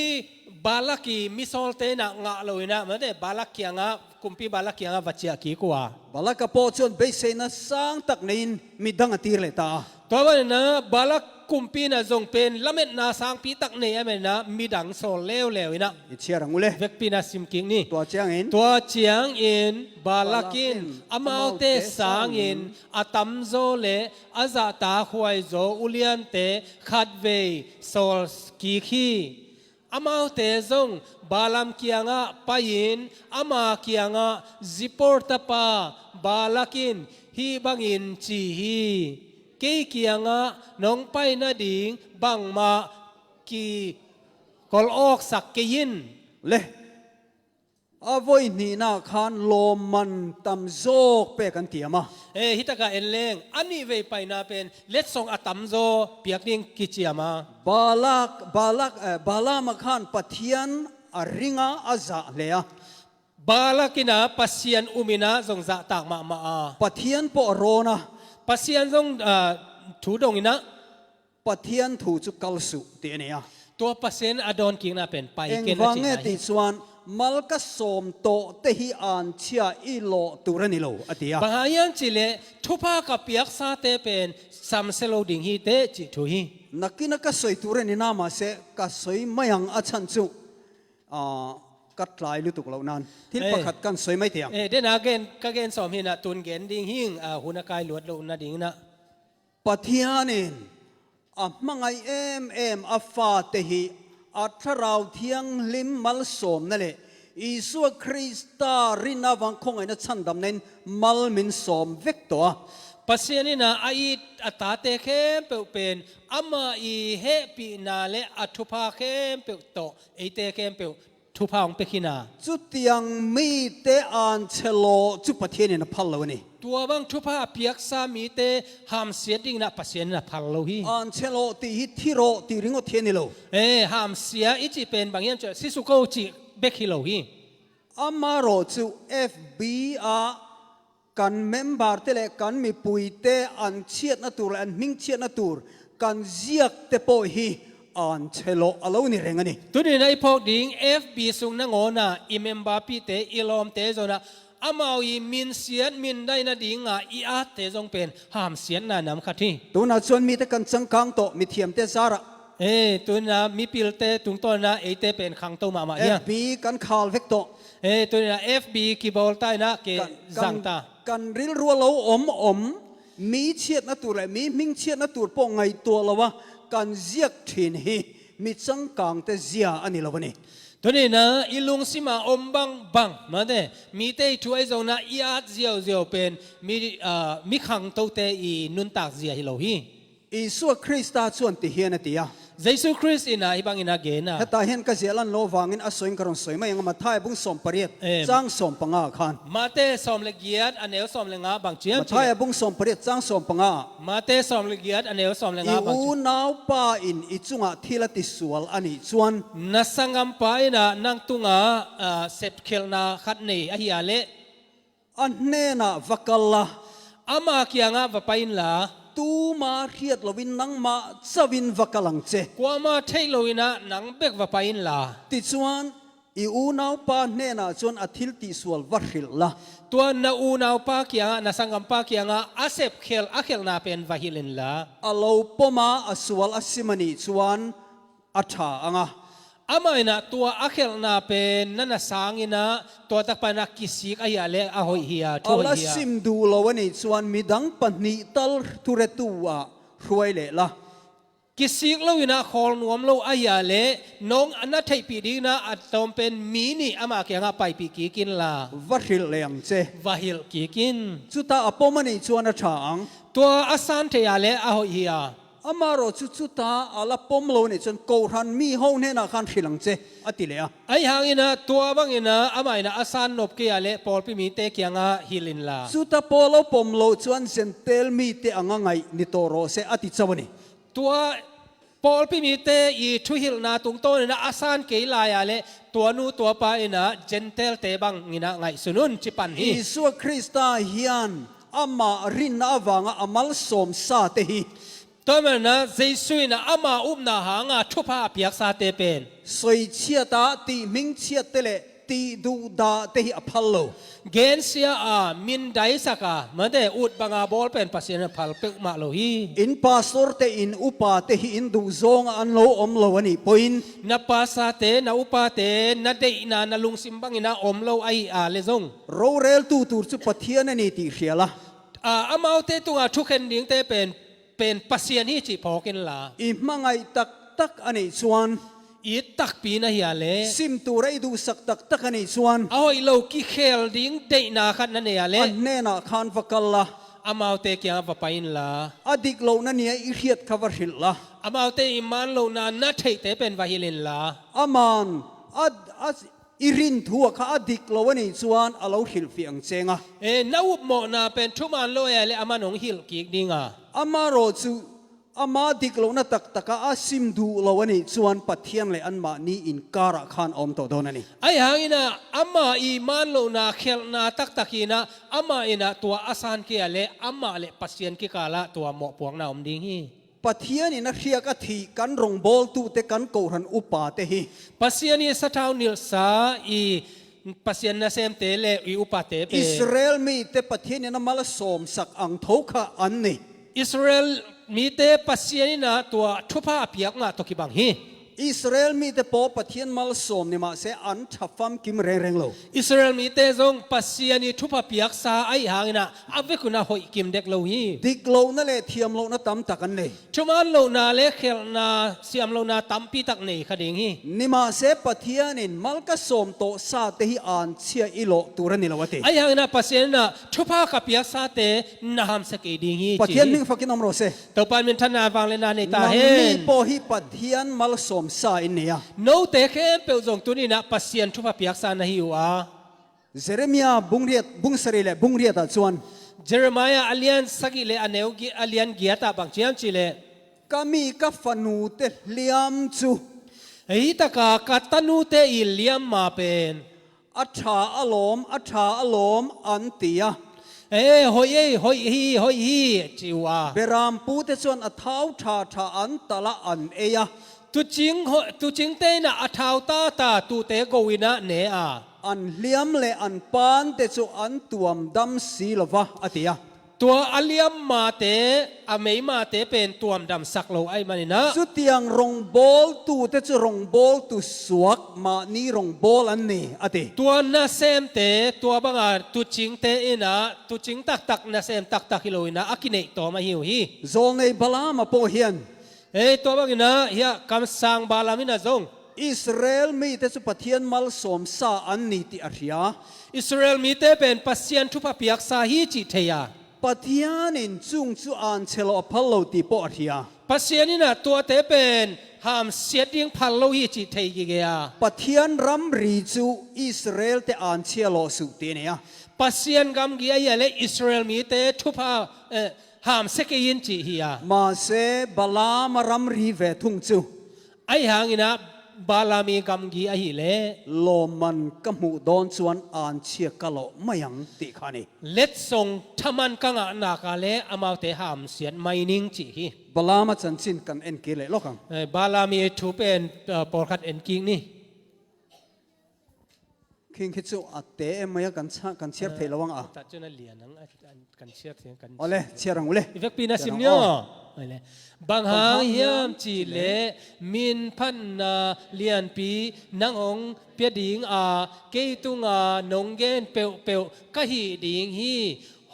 บาลักีมิโซลเตนะงะเลยนะมันเดบาลักยังกุมปีบาลักยังวัจเจกีกว่าบาลักปอชนเบสเซนะสังตักนินมิดังตีเลตาตัวบางนะบาลักกุมปีนะจงเป็นละเม็ดนาสังปีตักเนียเมนะมีดังโซเลวเลวนะอิเชียรังอุเลเวกปีนาซิมกิงนี่ตัวเจียงอินบาลักินอามาเตสังอินอาตัมโซเลอาซาตาควายโซอุเลียนเตขัดเวโซลกีคีอามาเตจงบาลามเกียงะไปยินอามาเกียงะซิปอร์ตปาบาลักินฮีบังอินจีฮีเกี่ยเกียงะน้องไปนาดิงบังมากีกอลออกสักเกยินเลอาวอยนี่นาคานโลมันตัมโซกเปกันเตียมาฮิตากาเอเลงอันนี้เวไปนาเป็นเล็ดส่งอัตัมโซเปียกดิ้งกิจยามาบาลามาคานปะเทียนอริงาอาซาเลยบาลากินาปัสยันอุมินาส่งจะตากมาปะเทียนปอโรนะปัสยันส่งถูดงอินะปะเทียนถูจุกัลสุเตียเนี่ยตัวปัสยันอดอนกิงนาเป็นไปเกณฑ์วังเงติสวนมัลกัสสมโตเตหิอันเชียอิโลตุรนิโลอติยาบางอย่างจิเลทุพากับเปียกซาเตเป็นซัมเซโลดิงฮีเตจิทุฮีนักกินกัสสวยตุรนินามาเสกัสสวยไม่ยังอัชันจุกัดลายลุตุกเหล่านั้นที่ประคัดกันสวยไม่เที่ยงเดนอาเกนก็เกนสอมหินะตุนเกนดิ้งหิงหุนกายหลวดโลนาดิ้งนะปะเทียนินมังไออัฟฟาเตหิอัทราวเทียงลิมมัลสมนั่นแหละอิสุคริสตารินาวังคงไอ้นั่นชันดำเนินมัลมินสมเวกตัวปัสยานินะไออัตาเตเข้มเปเป็นอามาอีเฮปีนาเลอัตุภาเข้มเปโตไอเตเข้มเปทุพาองเปกินาจุดยังมีเตอันเชโลจุปะเทียนินพัลโลนี่ตัวบางทุพาเปียกสามีเตหามเสียดิ้งนะปัสยานินะพัลโลฮีอันเชโลตีฮิทิโรตีริงโอเทียนิโลหามเสียอิจิเป็นบางอย่างจะซิสุโกจิเบกิโลฮีอามาโรจู FBI กันเมมเบอร์เตเลกันมีปุยเตอันเชียดนัตูร์อันมิงเชียดนัตูร์กันเจียกเตโปฮีอันเชโลอโลนี่เร่งนี่ตัวนี้ในพวกดิ้ง FB สุงนังโอนะอิเมมบาปีเตอิลอมเตโซนะอามาอีมินเสียนมินได้นะดิ้งอีอาเตจงเป็นหามเสียนน่ะนำขัดที่ตัวนั้นส่วนมีแต่กันจังกังโตมีเทียมเตซาระตัวนั้นมีปิลเตตุงต้นนะเอเตเป็นขังโตมาเฮีย FB กันข่าวเวกโตตัวนี้ FB กีบอลใต้นะเกจังตากันริลรัวเรามีเชียดนัตูร์มีมิงเชียดนัตูร์ปองไงตัวเราวะกันเจียกถิ่นฮีมีจังกังเตเจียอันนี้เราวันนี้ตัวนี้นะอิลุงซิมาบังมาเดมีเตยช่วยจงนะอีอาเจียวเป็นมีขังโตเตอีนุนตักเจียฮิโลฮีอิสุคริสต์ส่วนที่เฮียนติยาเยซูคริสต์อินะอิบังอินะเกนะถ้าตาเห็นก็เสียลันโลวังอินอสวยกระสวยไม่ยังมาท้ายบุ้งสมปริยจ้างสมปังอาคันมาเตสมเลกียดอันเอวสมเลงาบางเจียมมาท้ายบุ้งสมปริยจ้างสมปังอามาเตสมเลกียดอันเอวสมเลงาบางอูนาวป้าอินอิจุงะทีละติสวลอันนี้ชวนนัสังกัมป้าอินะนังตุงะเซปเคลนาขัดนี่อหิอาเลอันเนน่ะวักละอามาเกียงะวะไปอินลาตูมาเรียดลวินนังมาสวินวักลังเจกว่ามาเทโลวินะนังเบกวะไปอินลาติดชวนอีอูนาวป้าเนน่ะชวนอาทิลติสวลวัริลละตัวนาอูนาวป้าเกียงนาสังกัมป้าเกียงอาเซปเคลนาเป็นวะฮิลินละอโลปมาอสวลอสิมันีชวนอัฐาอ่ะอามาอินะตัวอาเคลนาเป็นนั่นสังอินะตัวตักปนักกิสิกอายาเลอาหอยเฮียทัวเฮียอัลสิมดูลวันนี้ชวนมีดังปนิตัลทุเรตัวรวยเลยละกิสิกเราอินะขอลนวมเราอายาเลน้องอันนั้นไทยปีดีนะอัตอมเป็นมีนี่อามาเกียงไปปีกีกินละวัฮิลเลยงเจวะฮิลกีกินจุตาอปมันนี่ชวนอัฐางตัวอาสันเทียเลอาหอยเฮีย อามาโรจุจุตาอาลาปมโลนี่จนโกรันมีห้องเนี่ยนะคันทิลังเจอติเลยอะ ไอ้หางอินะตัวบางอินะอามาอินะอาสานนบเกียเลปอลพิมีเตเกียงะฮิลินลา สุตาโปโลปมโลจวนเซนเตลมีเตอังไงนิโตโรเซอติจาวนี่ ตัวปอลพิมีเตอีทุฮิลนาตุงโตนะอาสานเกลายาเลตัวนูตัวปาอินะเจนเตลเตบังอินะไงสุนุนจิปันฮี อิสุคริสตาฮิยันอามารินนาวังอามัลสมซาเตฮี ตัวมันนะเจสุยนะอามาอุบนาหางะทุพาเปียกซาเตเป็น สวยเชียตาตีมิงเชียเตเลตีดูดาเตฮีอพัลโล เกนเซียอามินไดสักามันเดอุดบังอาบอลเป็นปัสยาพัลเปกมาโลฮี อินพาสตอร์เตอินอุปาเตฮีอินดูซองอันโลอมโลวนี่ปอยน์ นับภาษาเตนับอุปาเตนัดเดอินานัลุงซิมบังอินาอมโลไออาเลซง โรเรลตูตูร์จุปะเทียนนี่ตีเชียละ อามาเตตุงอาทุกเห็นดิ้งเตเป็นปัสยานีจิพอกินลา อิมังไอตักตักอันนี้ชวน อีตักปีนะเฮียเล ซิมตูไรดูสักตักตักอันนี้ชวน เอาไอโลกิเคลดิ้งเดนาขันนั่นเฮียเล อันเนน่ะคานฟักละ อามาเตเกียงปะไปอินลา อดิกโลนั่นเนี่ยอิเทียดคาวริลละ อามาเตอิมานโลนานัดเทเตเป็นวาฮิลินลา อามันอิรินทัวข้าอดิกโลวันนี้ชวนอาลูฮิลฟิอังเจงะ นาอุบโมนาเป็นทุมานโลเอเลอามาหนงฮิลกิกดิ้งอ่ะ อามาโรจูอามาดิกโลนัตักตักอาซิมดูโลวันนี้ชวนปัทเทียนเลยอันมานี่อินการะขานอมโตโดนันนี่ ไอ้หางอินะอามาอีมานโลนาเคลนาตักตักินะอามาอินะตัวอาสานเกียเลอามาเลปัสยนกิกาละตัวหมอปวงนาอมดิ้งฮี ปัทเทียนนี่นักเรียกทีกันรงบอลตูเตกันโกรันอุปาเตฮี ปัสยานีสตาวนิลซาอีปัสยานาเซมเตเลอีอุปาเตเป อิสราเอลมีเตปัทเทียนนี่นมาละสมสักอังทุกข์อันนี้ อิสราเอลมีเตปัสยานีนะตัวทุพาเปียกงาตกิบังฮี อิสราเอลมีแต่ปอปัทเทียนมาละสมนี่มาเสอันทับฟัมกิมเร่งโล อิสราเอลมีเตจงปัสยานีทุพาเปียกซาไอ้หางอินะอับเวกุนาหอยกิมเด็กโลฮี ดิกโลนั่นเลยเทียมโลนั่นตั้มตักันเลย ชุมันโลนาเลเคลนาเสียมโลนาตัมปีตักเนขดิ่งฮี นี่มาเสปัทเทียนินมัลกสมโตซาเตฮิอันเชียอิโลตูรันนี่ละวะเต ไอ้หางอินะปัสยานีนะทุพากับเปียกซาเตนาฮัมสกีดิ่งฮี ปัทเทียนมิงฟักกินอมโรเซ ตัวปานมินทนาฟังเลนาในตาเฮ มี น ปอฮิปัทเทียนมัลสมซาอินเนีย โนเตเคมเปลจงตุนีนะปัสยันทุพเปียกสานะฮิวา เจเรมียาบุงเรียดบุงสรีเลบุงเรียดตาจวน เจเรมายาอัลเลียนสกิเลอันเนวกิอัลเลียนเกียตาบังเจียมชิเล กามีกัฟนูเตเลียมจู เฮตากากัตนูเตอิเลียมมาเป็น อัชาอลอมอันเตีย หอยฮีจิวา เบรามปูเตจวนอัท้าวชาอันตะละอันเอยะ ตุจิงเตนะอัทาวตาตาตูเตโกวินะเนอา อันเลียมเลอันปานเตจูอันตวมดัมสีลวะอติยะ ตัวอัลเลียมมาเตอเมยมาเตเป็นตัวดำสักโลไอมันนี่นะ สุดยังรงบอลตูเตจูรงบอลตูสวกมานี่รงบอลอันนี้อติ ตัวนาเซมเตตัวบังอาตุจิงเตอินะตุจิงตักนาเซมตักฮิโลอินะอากิเนตัวมาหิวฮี โซลในบลามาโปเฮียน ตัวบังอินะเฮียคำสั่งบาลามินะจง อิสราเอลมีเตจูปะเทียนมัลสมซาอันนี้ติอาริยา อิสราเอลมีเตเป็นปัสยันทุพเปียกซาฮีจิเทีย ปะเทียนินจุงจูอันเชลอพัลโลติโปอาริยา ปัสยันนี่นะตัวเตเป็นหามเสียดิ้งพัลโลฮีจิเทียกิยา ปะเทียนรัมรีจูอิสราเอลเตอันเชลอสุเตเนีย ปัสยันกำกิยาเลอิสราเอลมีเตทุพหามเสกยินจิเฮีย มาเซบลามารัมรีเวทุงจู ไอหางอินะบาลามีกำกิยาฮิเล โลมันกมูดอนชวนอันเชียกะโลไม่ยังติขานี เล็ดส่งทมันกังอนาคาเลอามาเตหามเสียนไม่นิ่งจิฮี บลามาจันจินกันเอ็นกิเลโลกัง บาลามีทูเป็นปอร์คัดเอ็นกิงนี่ คิงคิดจูอัตเตเอ็มไม่กันเชียร์เทลวังอ่ะ ตัดจนเหลียนังกันเชียร์เสียงกัน เอาเลยเชียร์รังเลย อีเวกปีนาซิมเนียบางหางเฮียมจีเลมินพันนาเลียนปีนางองเปียดิงอาเกยตุงอานงเกนเปียวกะฮีดิงฮี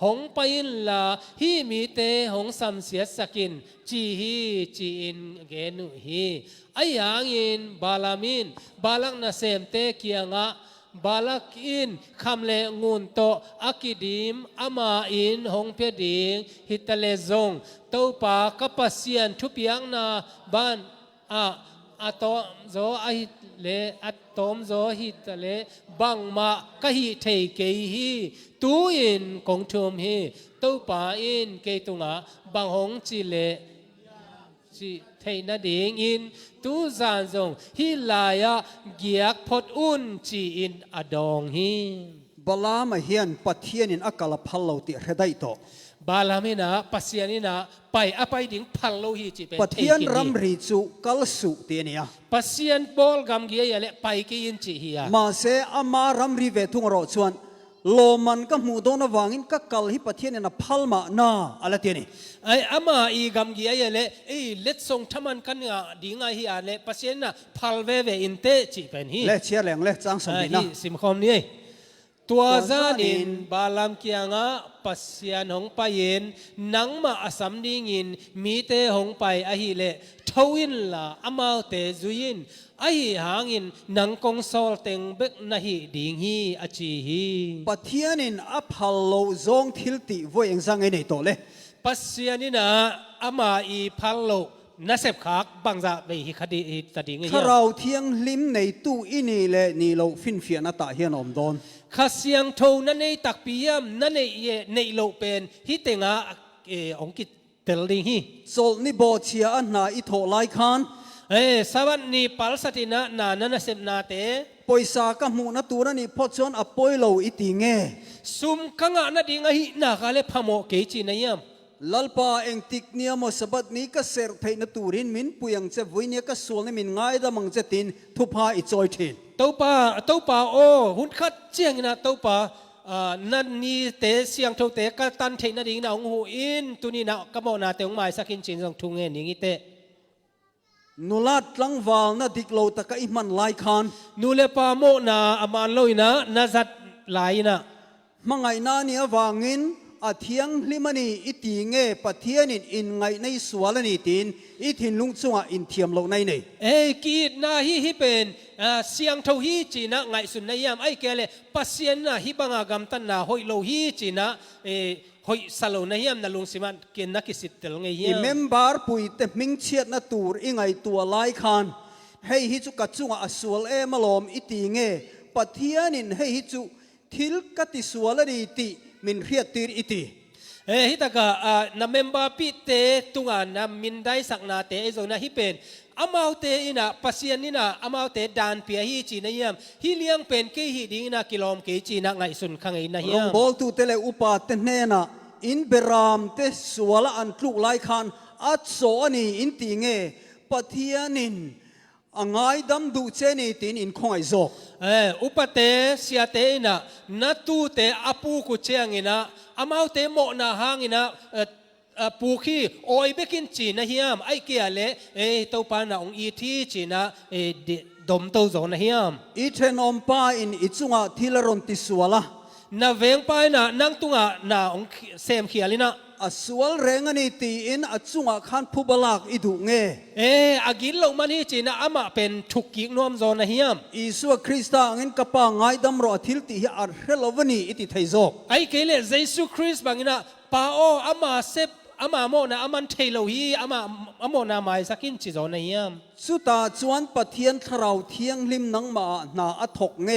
หงไปอินลาฮีมีเตหงสัมเสียสกินจีฮีจีอินเกนุฮีไอหางอินบาลามินบาลังนาเซมเตเกียงะ บาลักอินคำเลงูนโตอากิดิมอามาอินหงเพียดิงฮิตเลซงเต้าปากัปเซียนทุเปียงนาบ้านอะตอมโซอะฮิเลอะตอมโซฮิตเลบังมากะฮิเทเกฮีตูอินกงทุมฮีเต้าปาอินเกตุงาบังหงจิเลจิเทนาดิงอินตูซานซงฮิลายะเกียกพดอุนจีอินอดองฮีบลามาเฮียนปัทเทียนินอักลพัลโลติเรได้โตบาลามินะปัสยานินะไปอภัยดิ่งพัลโลฮีจิเป็น ปัทเทียนรัมริจูกัลสุเตียนียปัสยานบอลกำเกียเลยไปกินจิฮียมาเซอามารัมริเวทุงรอชวนโลมันก็มูโดนวางินก็กัลฮิปัทเทียนินะพัลมานาอะไรเตียนีไออามาอีกำเกียเลยเล็ดส่งทมันกันงาดิ่งฮีอาเลยปัสยานะพัลเวเวอินเตจิเป็นฮีเล่เชียร์แหลงเล่จังสมดีนะสิมคอมนี่ตัวจานินบาลามเกียงะปัสยานหงไปเย็นนังมาอสัมดิงินมีเตหงไปอหิเลทวินละอามาเตจุยินอหิหางินนังกงโซลเต็งเบกนาหิดิงฮีอจีฮีปัทเทียนินอัพฮัลโลซงทิลติวัยยังสังเงในโตเลปัสยานินะอามาอีพัลโลนัสเซบขากบังจะไปฮิคดีตัดดิงฮีถ้าเราเที่ยงลิมในตู้อินีเลนี่เราฟินเฟียนตาเฮียนอมโดนข้าเสียงโทนั่นในตักปียมนั่นในโลเป็นฮิตงาองกิตเตลดิงฮีโซลนิโบเชียอันนาอิโทไลคันสวัสดีปัลสตินะนานันเซมนาเตปอยสากมูนัตัวนี้พอชนอปอยโลอิติงเงซุมกังนาดิงฮีนาคาเลพโมเกจินายมลัลปาเองติกเนียมสบัดนี้ก็เสร์ไทยนตูรินมินปุยังเจวิเนียก็สวนมินง่ายดมังเจตินทุพาอิจอยทินเต้าป่าโอหุ่นคัดเจียงนะเต้าป่านั่นนี่เตะเสียงทุกเตะก็ตันเทนดิงนะองหูอินตุนีนะก็มองนาเตงไม้สักินจินส่งทุ่งเงินอย่างนี้เตะนุลัดลังวาลนาดิกโลตะก็อิมันไลคันนูเลปาโมนาอามันลอยนะนาจัดไหลนะมังไงนาเนี่ยวางินอาเทียงลิมันีอิติงเงปะเทียนินอินไงในสวนนี่ตินอิทินลุงจงอินเทียมโลในนี่กีดนาฮิเป็นเสียงเท่าฮีจีนะไงสุนนายามไอแกเลปัสยานะฮิบังอากำตันนาหอยโลฮีจีนะหอยสโลนายามนาลุงสิมันเกณฑ์นักสิทธิ์ตลงไงยามอิเมมบาร์ปุยเตมิงเชียดนาตูร์อิงไงตัวไลคันให้ฮิจุกัดจงอสวลมาลอมอิติงเงปะเทียนินให้ฮิจุทิลกัติสวลดีติมินเรียตีอิติฮิตากะนาเมมบาปิเตตุงานามินได้สักนาเตไอโซนาฮิเป็นอามาเตอินะปัสยานินะอามาเตดานเปียฮีจีนายามฮิเลียงเป็นเกฮิดินะกิโลมเกจีนะไงสุนขังไงนะยามบอลตูเตเลอุปาเตเนนะอินเบรามเตสวลอันทุกไลคันอัดโซนีอินติงเงปะเทียนินอ่างไงดำดูเจนีตินอินคงไอโซอุปเตเสียเตนะนัตูเตอปูกุเชียงินะอามาเตโมนาหางินะปูขี้โอยเบกินจีนะเฮียมไอเกียเลเต้าปานะองอีทีจีนะดมเต้าโซนะเฮียมอีเทนอมปาอินอิจุงะทิลรอนติสวละนาเวงไปนะนังตุงะนาองเซมเขียลินะอสวลเรงนีตีอินอจุงะขันผู้บลักอิดุเงอากินลงมันฮีจีนะอามาเป็นทุกกิกนวมโซนะเฮียมอิสุคริสต์เงินกปางไงดำรอทิลติอัลเฮลวนีอิติไทโซไอเกเลเยซูคริสต์บางนะปาโออามาเซปอามาโมนะอามันเทโลฮีอาโมนาไมสักินจิโซนะเฮียมสุตาจวนปะเทียนทราวเทียงลิมนังมานาอทกเง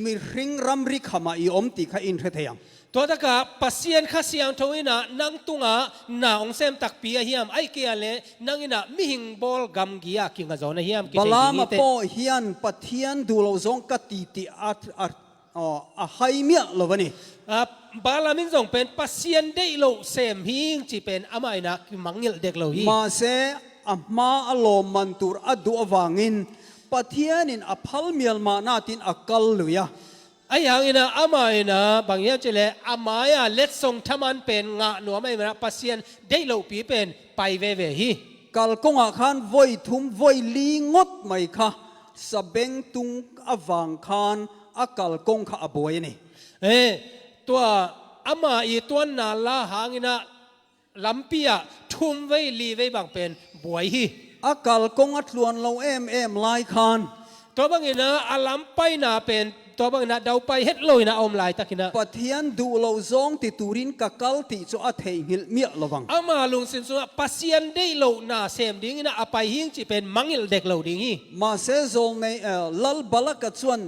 มีริงรัมริขมาอีอมติขอินเทเทียงตัวตะกะปัสยานข้าเสียงทวินะนังตุงะนาองเซมตักปีเฮียมไอเกียเลนังอินะมิหิงบอลกัมกียกิงกะโซนะเฮียมบลามาโปเฮียนปะเทียนดูโลซงกติติอาไฮเมียโลวะนี่บาลามินซงเป็นปัสยานได้โลเซมหิงจีเป็นอามาอินะคือมังเงลเด็กโลฮีมาเซอามาอโลมันตูร์อดูอวางินปะเทียนินอพัลเมียลมานาตินอักลลุยะไอ้ยังอินะอามาอินะบางอย่างเจเลอามายาเล็ดส่งทมันเป็นงะหนัวไม่มาปัสยานได้โลปีเป็นไปเวฮีกัลกงอาคารวอยทุมวอยลีงดไม่ค่ะสเบงตุงอวังคานอากัลกงข้าบวยนี่ตัวอามาอีตัวนาลาหางินะลำปียทุมไว้ลีไว้บางเป็นบวยฮีอากัลกงอัดลวนเราเอ็มไลคานตัวบางอินะอาลัมไปนาเป็น ตัวบางนะเดาไปเฮ็ดลอยนะอมลายตะกินะ ปะเทียนดูเราซองติตูรินกะกัลติโจอาเทหิลเมียระวัง อามาลุงสินสุนะปัสยันได้โลนาเซมดิ้งนะอไปหิงจีเป็นมังอิลเด็กโลดิ้งฮี มาเซโซลในลัลบลักกะชวน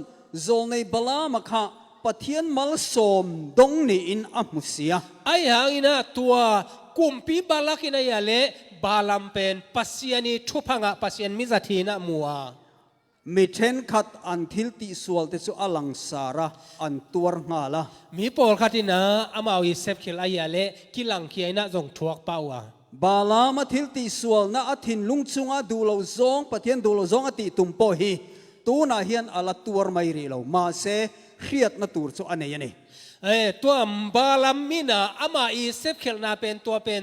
โซลในบลามะคะปะเทียนมัลสมดงนี่อินอัมุเสีย ไอ้หางอินะตัวกุมปีบาลักินะยาเลบาลัมเป็นปัสยันีทุพังะปัสยันมิจทีนะมัว มิเทนขัดอันทิลติสวลเตสุอลังสาระอันตัวงาละ มีปอลขัดินะอามาวิเซฟคิลอายาเลกิลังเคียนะจงทวกเป้าวะ บาลามาทิลติสวลนะอาทินลุงจุงอาดูเราซองปะเทียนดูเราซองอติตุมโปฮีตูนาเฮียนอลาตัวไม่รีเรามาเซเครียดนะตัวสุอันนี้ตัวบาลัมมินะอามาอีเซฟคิลนาเป็นตัวเป็น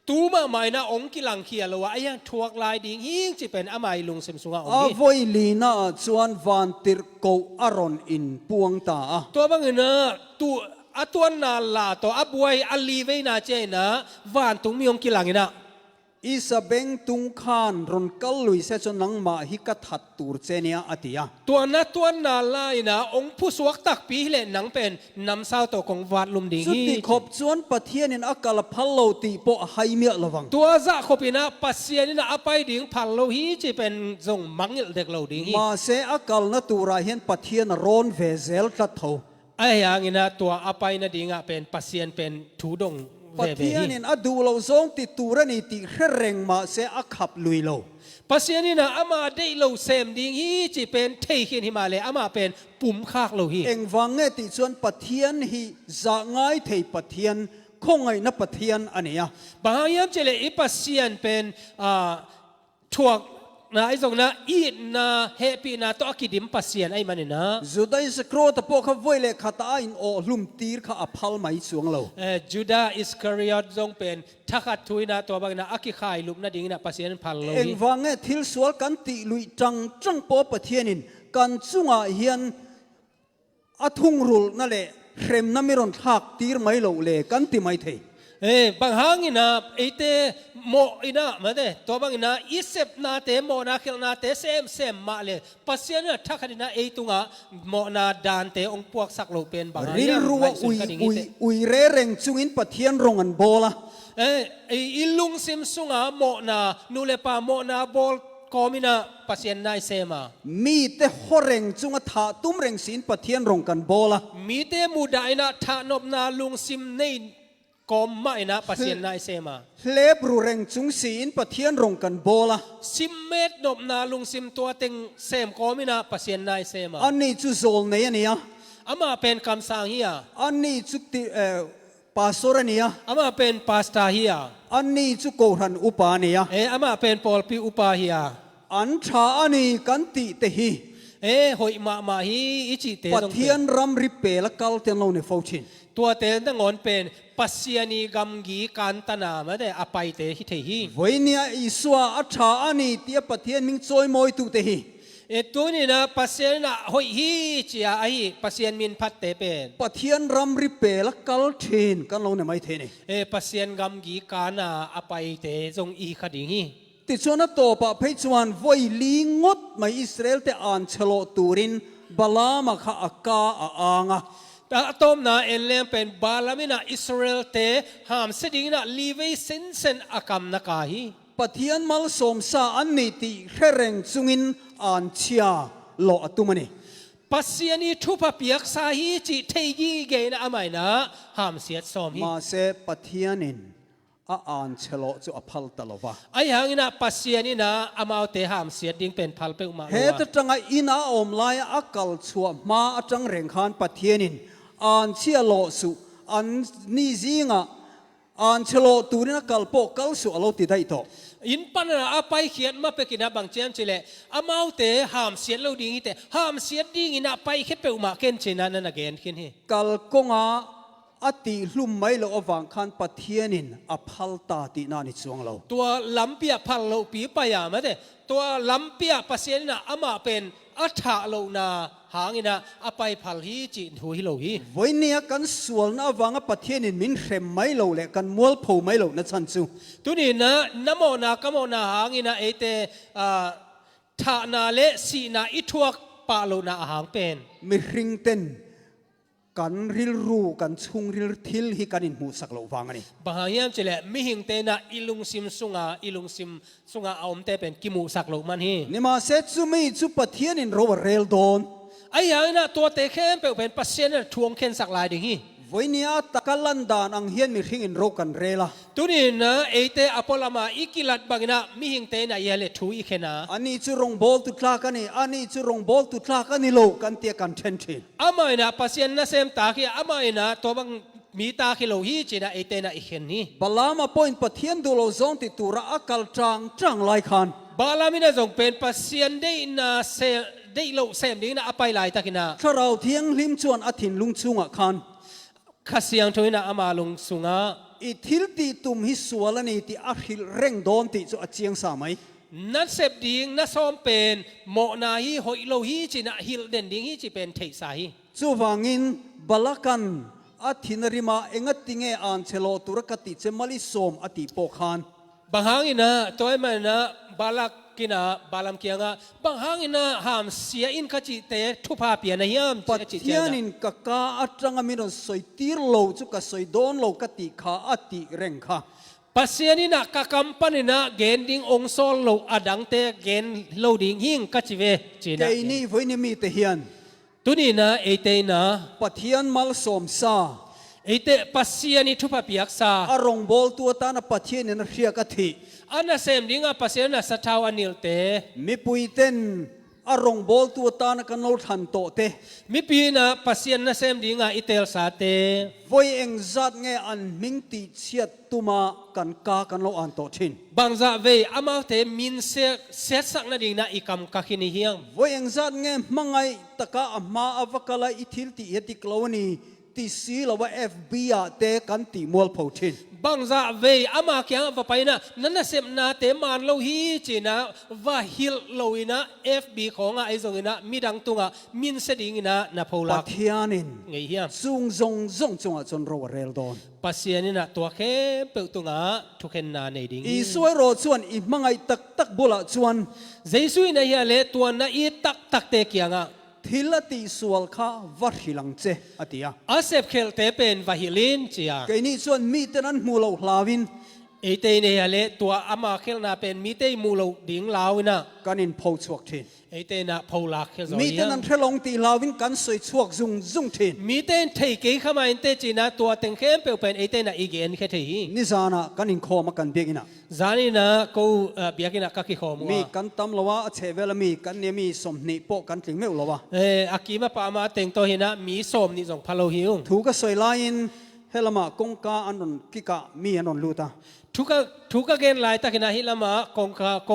ตูมาไม่นะองกิลังเคียละวะไอ้ยังทวกลายดิ้งหิงจีเป็นอามาลุงเซมสุงาอง อา นี้ วอยลีนาจวนวันติรโกอารอนอินปวงตา ตัวบางเนะตัวนาลาตัวอบวยอลีเวนาเจนะวานตุงมีองกิลังนะ อิสเบงตุงขานรอนกัลลุยเซจนังมาฮิกัทัดตูร์เจเนียอติยา ตัวนาลายนะองผู้สวกตักปีเลนังเป็นนำเศร้าตัวของวาดลุมดิ้ง สุด ฮี ที่ขบจวนปะเทียนินอากาลพัลโลตีโปไฮเมียระวัง ตัวจะขบินะปัสยานี่นะอไปดิ้งพันโลฮีจีเป็นจงมังเด็กโลดิ้งฮี มาเซอากาลนตูราเฮียนปะเทียนรอนเวเซลตัดเทา ไอ้ยังนี่นะตัวอไปนะดิ้งอ่ะเป็นปัสยานเป็นถูดง ปะเทียนินอดูเราซองติตูรนีติเร่งมาเซอขับลุยโล ปัสยานี่นะอามาได้โลเซมดิ้งฮีจีเป็นเทขินหิมาเลยอามาเป็นปุ่มคากโลฮี เองวังเงติจวนปะเทียนฮีจะง่ายเทปะเทียนคงไงนับปะเทียนอันเนี้ย บางยามเจเลอีปัสยานเป็นถ่วงนะไอ้ส่งนะอีนะเฮปีนะตัวกิดิมปัสยานไอ้มันนะ จุดได้สกรอตพวกเขาไว้เลยขัดอินโอลุมตีร์ข้าอภัลไม่สวงเรา จูดาอิสคาริอตจงเป็นทักทุยนะตัวบางนะอักขายลุมนะดิ้งนะปัสยานพันโล เองวังเงทิลสวลกันติลุยจังปอปะเทียนินกันจุงอาเฮียนอทุงรุลนั่นแหละเข็มน้ำมิรอนทักตีร์ไม่โลเลยกันติไม่เท บางหางอินะไอเตโมอินะมาเดตัวบางอินะอิเซปนาเตโมนาคิลนาเตเซมมาเลยปัสยานะทักดินะไอตุงะโมนาดานเตองพวกสักโลเป็นบาง รินรัวอุยเร่งจุงอินปะเทียนรงอันโบละ อิลุงซิมสุงะโมนานูเลปาโมนาบอลกอมินะปัสยานนายเซมามีแต่ฮอเร่งจุงอาถาตุ้มเร่งสินปะเทียนรงกันโบละ มีเตมูดายนะทานบนาลุงซิมในกอมไม่นะปัสยานนายเซมา เลบรูเร่งจุงสินปะเทียนรงกันโบละ ซิมเมตนบนาลุงซิมตัวเต็งเซมกอมินะปัสยานนายเซมา อันนี้จุโซลเนียเนี่ย อามาเป็นคำสั่งเฮีย อันนี้จุติปาสโรเนีย อามาเป็นปาสตาเฮีย อันนี้จุโกรันอุปาเนีย อามาเป็นปอลปีอุปาเฮีย อันชาอันนี้กันติเตฮี หอยมาฮีอิจิเต ปะเทียนรำริเปละกัลเตนโลเนฟาวชิน ตัวเต็นตั้งงอนเป็นปัสยานีกัมกีการตนามาได้อภัยเตฮิเทฮี วันนี้อิสวาอัชาอันนี้เตียปะเทียนมิงจอยมอยตุเตฮี ตัวนี้นะปัสยานะหอยฮีจีอาฮีปัสยานมินพัดเตเป็น ปะเทียนรำริเปละกัลเทนกันโลเนไม่เทนี่ ปัสยานกัมกีการนาอภัยเตจงอีขดิงฮี ติดชวนตัวปะเพจวันไว้ลิงดมาอิสราเอลเตอันเชโลตูรินบลามาข้าอากาอ่างะ แต่ต้มนะเอเลมเป็นบาลามินะอิสราเอลเตหามเสดิงนะลีเวเซนอากรรมนักาฮี ปะเทียนมัลสมซาอันนี้ติเร่งจุงินอันเชียโลอตุมันนี่ ปัสยานีทุบเปียกสาฮีจิเทยีเกนอามายนะหามเสียดสมฮี มาเซปะเทียนินอันเชโลจูอภัลตลอวะ ไอ้หางนะปัสยานีนะอามาเตหามเสียดิ้งเป็นพัลเปอุมา เฮตจังไงอินาอมลายอักลชัวมาจังเร่งขานปะเทียนินอันเชียโลสุอันนิซิงะอันเชโลตูรินักลโปกัลสุอโลติได้โต อินปันนะอาไปเขียนมาเปกินะบางเจมเจเลอามาเตหามเสียดเราดิ้งเตหามเสียดดิ้งนะไปเข็ดเปอุมาเกนเชนันนะเกนขินฮี กัลกงอาอติลุ่มไม่โลอวังคันปะเทียนินอภัลตาตินานิจวงเรา ตัวลำเปียพัลโลปีปายามาเตตัวลำเปียปัสยานีนะอามาเป็นอัฐาโลนาหางนะอาไปพัลฮีจิหุยโลฮี วันนี้กันส่วนอวังปะเทียนินมินเข็มไม่โลเละกันมัวผูไม่โลนัชันซู ตัวนี้นะน้ำมนากมนาหางนะเอเตฐานาเลสีนาอิทวก ปะโลนาอาหางเป็น มีริงเต้นกันริลรูกันชุงริลทิลฮิกันอินหูสักโลฟังอันนี้ บางอย่างจะแหละมิหิงเตนะอิลุงซิมสุงาอิลุงซิมสุงาเอาเตเป็นกิมูสักโลมันฮี นี่มาเซตซูมีจูปะเทียนินโรเรลโดน ไอ้อย่างนั้นตัวเตเข้มเป็นปัสเซียนทวงเข็นสักลายดิ่งฮี วันนี้ตะกัลันดานอังเฮียนมีริงอินโรกันเรล่ะ ตัวนี้นะเอเตอพอลามาอีกิลัดบางนะมิหิงเตนะเยเลทูอีเขนา อันนี้จูรงบอลตุตลากันนี่อันนี้จูรงบอลตุตลากันนี่โลกันเตียกันเทนทีน อามาอินะปัสเซียนนะเซมตาคีอามาอินะตัวบางมีตาคิโลฮีจีนะเอเตนะอีเขนนี้ บาลามาพอยน์ปะเทียนดูโลซองติตูระอักลจังไลคัน บาลามินะจงเป็นปัสเซียนได้นะเซได้โลเซมดิ่งนะอภัยลายตะกินะ ถ้าเราเทียงลิมชวนอธินลุงชุงอ่ะคัน ข้าเสียงทวินะอามาลงสุงา อีทิลตีตุมฮิสวลนี่ที่อัฮิลเร่งโดนติจุอเจียงสามัย นัดเสพดิ่งนัดซ้อมเป็นโมนาฮีหอยโลฮีจีนะฮิลเด่นดิ่งฮีจีเป็นเทสาฮี จูวางินบาลกันอธินริมาเองติงเออันเชโลตุรกติเจมาลิสมอติโปคัน บางครั้งนะตัวมันนะบาลักกินะบาลัมเกียงะบางครั้งนะหามเสียอินขจิเตทุพาเปียนะยาม ปัจ จิ เจียนินกะกาอัตรังมินสอยตีร์โลจุกะสอยโดนโลกติขาอติเร่งค่ะ ปัสเซียนี่นะกะกัมปันนะเกณฑ์ดิ่งองโซลโลอดังเตเกณฑ์โลดิ่งหิงขจิเวจี เก นะ นี่ไว้นี่มีแต่เฮียน ตัวนี้นะเอเตนะ ปัจเทียนมัลสมซา เอเตปัสเซียนี่ทุพาเปียกซา อารมณ์บอลตัวตานะปัจเทียนนเรียกติ อันนั้นเซมดิ่งอ่ะปัสเซียนะสัทธาวานิลเต มีปุยเต้นอารมณ์บอลตัวตานะกันโลทันโตเต มิปีนะปัสเซียนนะเซมดิ่งอ่ะอิเตลสาเต ไว้เองจัดไงอันมิงติเชียดตุมากันกากันโลอันโตทิน บางจะเวอามาเตมินเซสักนะดิ่งนะอีกำกักินิเฮียง ไว้เองจัดไงมังไงตะกะมาอวกาลอิทิลติเอติกลาวนีติสีลาวะ FBI เตกันติมัวลพอทิน บางจะเวอามาเกียงว่าไปนะนั่นนะเซมนาเตมันโลฮีจีนะว่าฮิลโลอินะ FB ของไอซงอินะมีดังตุงะมินเสดิ่งนะนะพอ ปั ลัก ทยานิน ไงเฮียง ซุงจงจงจนโรเรลดอน ปัสเซียนี่นะตัวเข้มเปิลตุงะทุกเห็นนาในดิ่ง อีสวยโรชวนอีมังไงตักบุละชวน เจสุยนะเฮียเลตัวนะอีตักเตเกียงอ่ะ ทิลติสวลข้าวัดหิลังเจอติยา อาเซฟเคลเตเป็นวาฮิลินจีย ไกนี่ชวนมีแต่นั้นมูลลาวิน เอเตเนี่ยเลตัวอามาเคลนาเป็นมีเตมูโลดิ่งลาวินะ กันอินพอชวกทิน เอเตนะพอลักเคลโซ มี เนี แต่ ย นั้นเทลงตีลาวินกันสวยชวกจุงทิน มีเตนเทกีเข้ามาอินเตจีนะตัวเต็งเข้มเป็นเอเตนะอีเกนแค่ที นิจานะกันอินคอมากันเบียกินะ จานี่นะกูเบียกินะกักขี้ขอมัว มีกันตำละวะเชเวลมีกันเนี่ยมีสมนิโปกันถึงไม่อุละวะ อากีมาปามาเต็งตัวเห็นนะมีสมนี่ส่งพะโลหิว ถูกก็สวยลายินเฮลมากงกาอันนนกิกะมีอันนนลูตา ทุกเกณฑ์ลายตะกินะฮิลามาก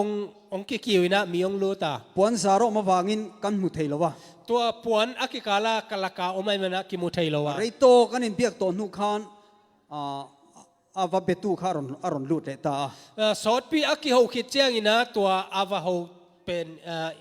งองกิคิวนะมีองลูตา ปวนซาโรมาวางินกันมุเทลวะ ตัวปวนอากิกาลากลากาอมัยมันนะกิมุเทโลวะ ไรโตกันอินเบียกตอนนุคานอาวาเบตูคารอนอารอนลูเตตา สอดปีอากิโฮคิดเจียงอินะตัวอาวาโฮเป็น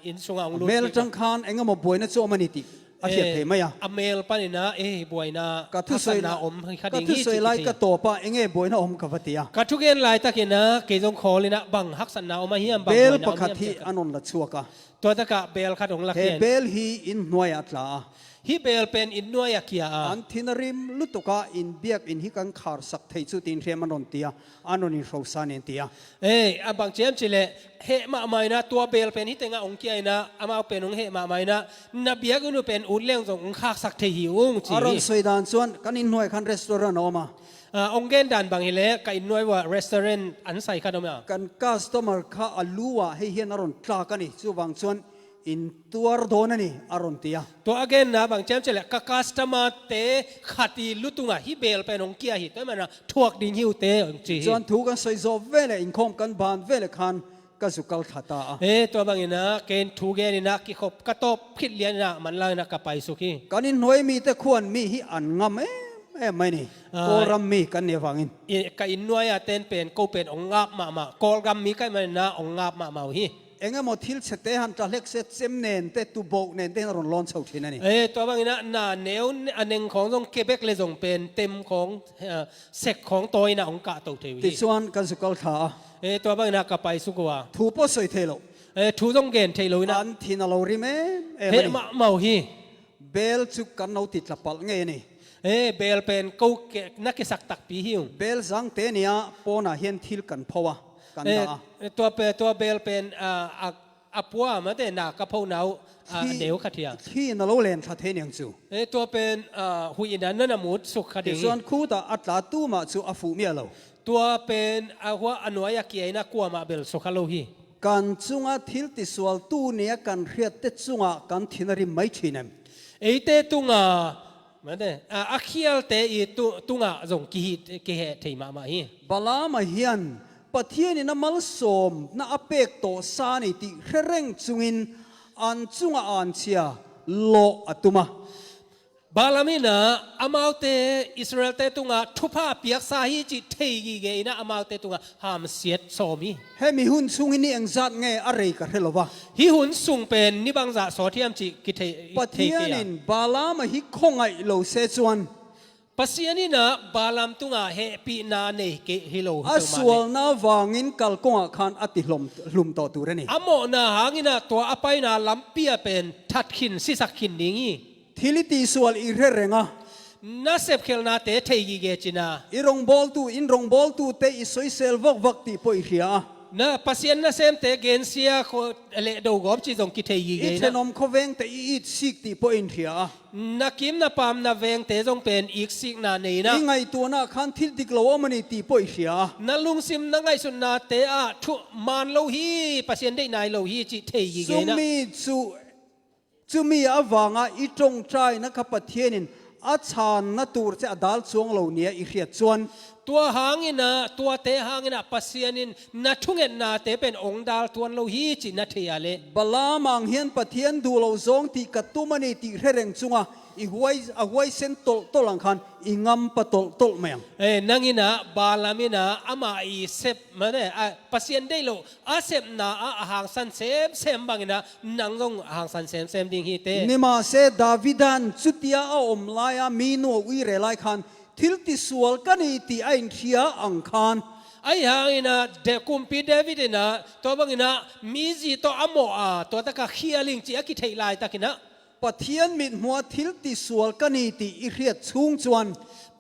อินสุงองลู เมลจังคานเอ็งก็มาบวยนะโจมันนิติอาเทียเทมายะ อเมลปันนะบวยนะ กัทุสวย นาอมค กั ดี ทุ งี้ สวยไลกัตัวปะเอ็งบวยนะอมกับติยา กัทุกเกณฑ์ลายตะกินะเกจงขอเลยนะบังฮักสันนาอมเฮียมบัง เบ บ ล วยนะ ปะคัติอันนนละชัวกะ ตัวตะกะเบลขัดองลัก เฮ เกน เบลฮีอินหน่วยอัตลา ฮิเบลเป็นอินนัวยาเกีย อันทินริมลุตุกะอินเบียกอินฮิกันขารสักเทจุตินเรียมันนตียอันนนิโรสานินตีย บางเจมจิเลเฮมาไม่นะตัวเบลเป็นฮิตงะองเกียนะอามาเป็นองเฮมาไม่นะนับเบียกุนุเป็นอุดเลี้ยงส่งองคักสักเทหิวองจี อารอนสวยดานส่วนกันอินหน่วยคันรีสอร์ทออกมา องเกนดันบางฮิเลกับอินนัวยว่ารีสอร์ทอันใส่ขนมอ่ะ กันคัสตอมอร์ข้าอัลลัวให้เฮียนอารอนทลากันนี่จู่บางส่วนอินตัวโดนนี่อารอนตีย ตัวอเกนนะบางเจมจิเลกับคัสตอมาเตขัดลุตุงะฮิเบลเป็นองเกียฮิตมันนะทวกดินหิวเตองจี ส่วนถูกกันสวยโซเวลอินคอมกันบานเวลคันก็สุกัลขัตา ตัวบางนะเกนทูเกนนะกิขบกระตบคิดเลียนนะมันลายนะกับไปสุขี กันอินหน่วยมีแต่ควรมีฮิอันงามไม่นี่โกรัมมีกันเนี่ยฟังอิน กับอินนัวยเต้นเป็นกูเป็นองงาบมากอลกัมมีก็มันนะองงาบมาฮี เอ็งก็มาทิลเสตหันตะเล็กเสตเซมเนนเตตุโบกเนนเตนรอนลอนเสาทีนั่นนี่ ตัวบางนะน่าเนียวอันหนึ่งของตรงเกเบกเลยส่งเป็นเต็มของเสกของตัวนะองกะตัวเทวี ติส่วนกันสุกัลขา ตัวบางนะกับไปสุกัว ถูปอสวยเทโล thu dong gen thei lo na อันที่นเราริมเอ he ม ma mau hi เบลจุกันเอาติดละปัลเงี้ยนี่ bel pen ko na ke sak tak pi hiu เบลสังเตเนียปอนาเฮียนทิลกันเพราะว่ากันดา ตัวเบลเป็นปัวมาแต่หนักกระเพราหนาวเดี๋ยวขัดเถียง ที่นเราเล่นทัดเทนยังจู ตัวเป็นหุยนั้นนั่นมุดสุขขัดเถียง ส่วนคู่ตาอัตลาตู้มาจูอาฟูเมียเรา ตัวเป็นหัวอนุยาเกียนะกลัวมาเบลสุขโลหี กันจุงอาทิลติสวลตู้เนียกันเรียดเตจุงอากันทินริมไม่ชินเอ็ม เตตุงามันเดอาเคียลเตอีตุงาจงกีเกเหเทมาฮี บาลามาเฮียนปะเทียนี่น้ำมัลสมน้าอเปกโตซานิติเร่งจุงินอันจุงอันเชียโลอตุมา บาลามินะอามาวเตอิสราเอลเตตุงาทุพาเปียกสาฮีจิเทยีเกนะอามาวเตตุงาหามเสียดโซมี เฮมิหุนจุงินนี่เองจัดไงอะไรกันเรลวะ ฮิหุนสุงเป็นนิบังจะสอเทียมจิกิเท ปะเทียนินบาลามาฮิคงไอโลเซจวน ปัสยานี่นะบาลามตุงาเฮปีนาเนเกฮิโล อาสวลนาวางินกัลกงอาคานอติลุมต่อตัวนี่ อโมนาหางินะตัวอภัยนาลัมเปียเป็นทัดขินสิสักขินนิงี ทิลิติสวลอีเรงะ นาเซฟเคลนาเตเทยีเกจินา อีรงบอลตูอินรงบอลตูเตอิสอยเซลวักติปอยเรีย นะปัสยานาเซมเตเกนเซียโคเลโดกอบจิจงกิเทยีเก อีเทน นะ อมเขาเวงแต่อีสิกติปอยเรีย นักกิมนาปามนาเวงเตจงเป็นอีกสิกนาเนนะ อีไงตัวน่ะคันทิลติกโลวมันติปอยเรีย นาลุงซิมนังไงสุนนาเตอะทุมานโลฮีปัสยาได้นายโลฮีจิเทยีเก ซุ นะ มีจูมีอวางอีจงใจนะครับปะเทียนินอาชานนัตูร์จะอดัลจวงเหล่านี้อีเรียจวน ตัวหางินะตัวเตหางินะปัสยานินนาทุงเงินนาเตเป็นองค์ดาลตัวโลฮีจินาเทียเล บลามังเฮียนปะเทียนดูเหล่าจงที่กัตุมันติเร่งจุงอ่ะอีหวยเส้นโตลังคันอีงำปะโตเมียง นังอินะบาลามินะอามาอีเซปมาเนปัสยันได้โลอาเซปนาอาหางสันเซมบางอินะนังงอาหางสันเซมดิ่งฮีเต นิมาเซดาวิดันจุดยาอมลายมีนัววิเรไลคันทิลติสวลกันอีตีไอเทียอังคัน ไอ้หางอินะเดคุมปีเดวิดนะตัวบางอินะมีจีตัวอโมตัวตะกะเขียลิงจีอากิเทไลตะกินะ ปะเทียนมิดหัวทิลติสวลกันอีตีอีเรียดชุงจวน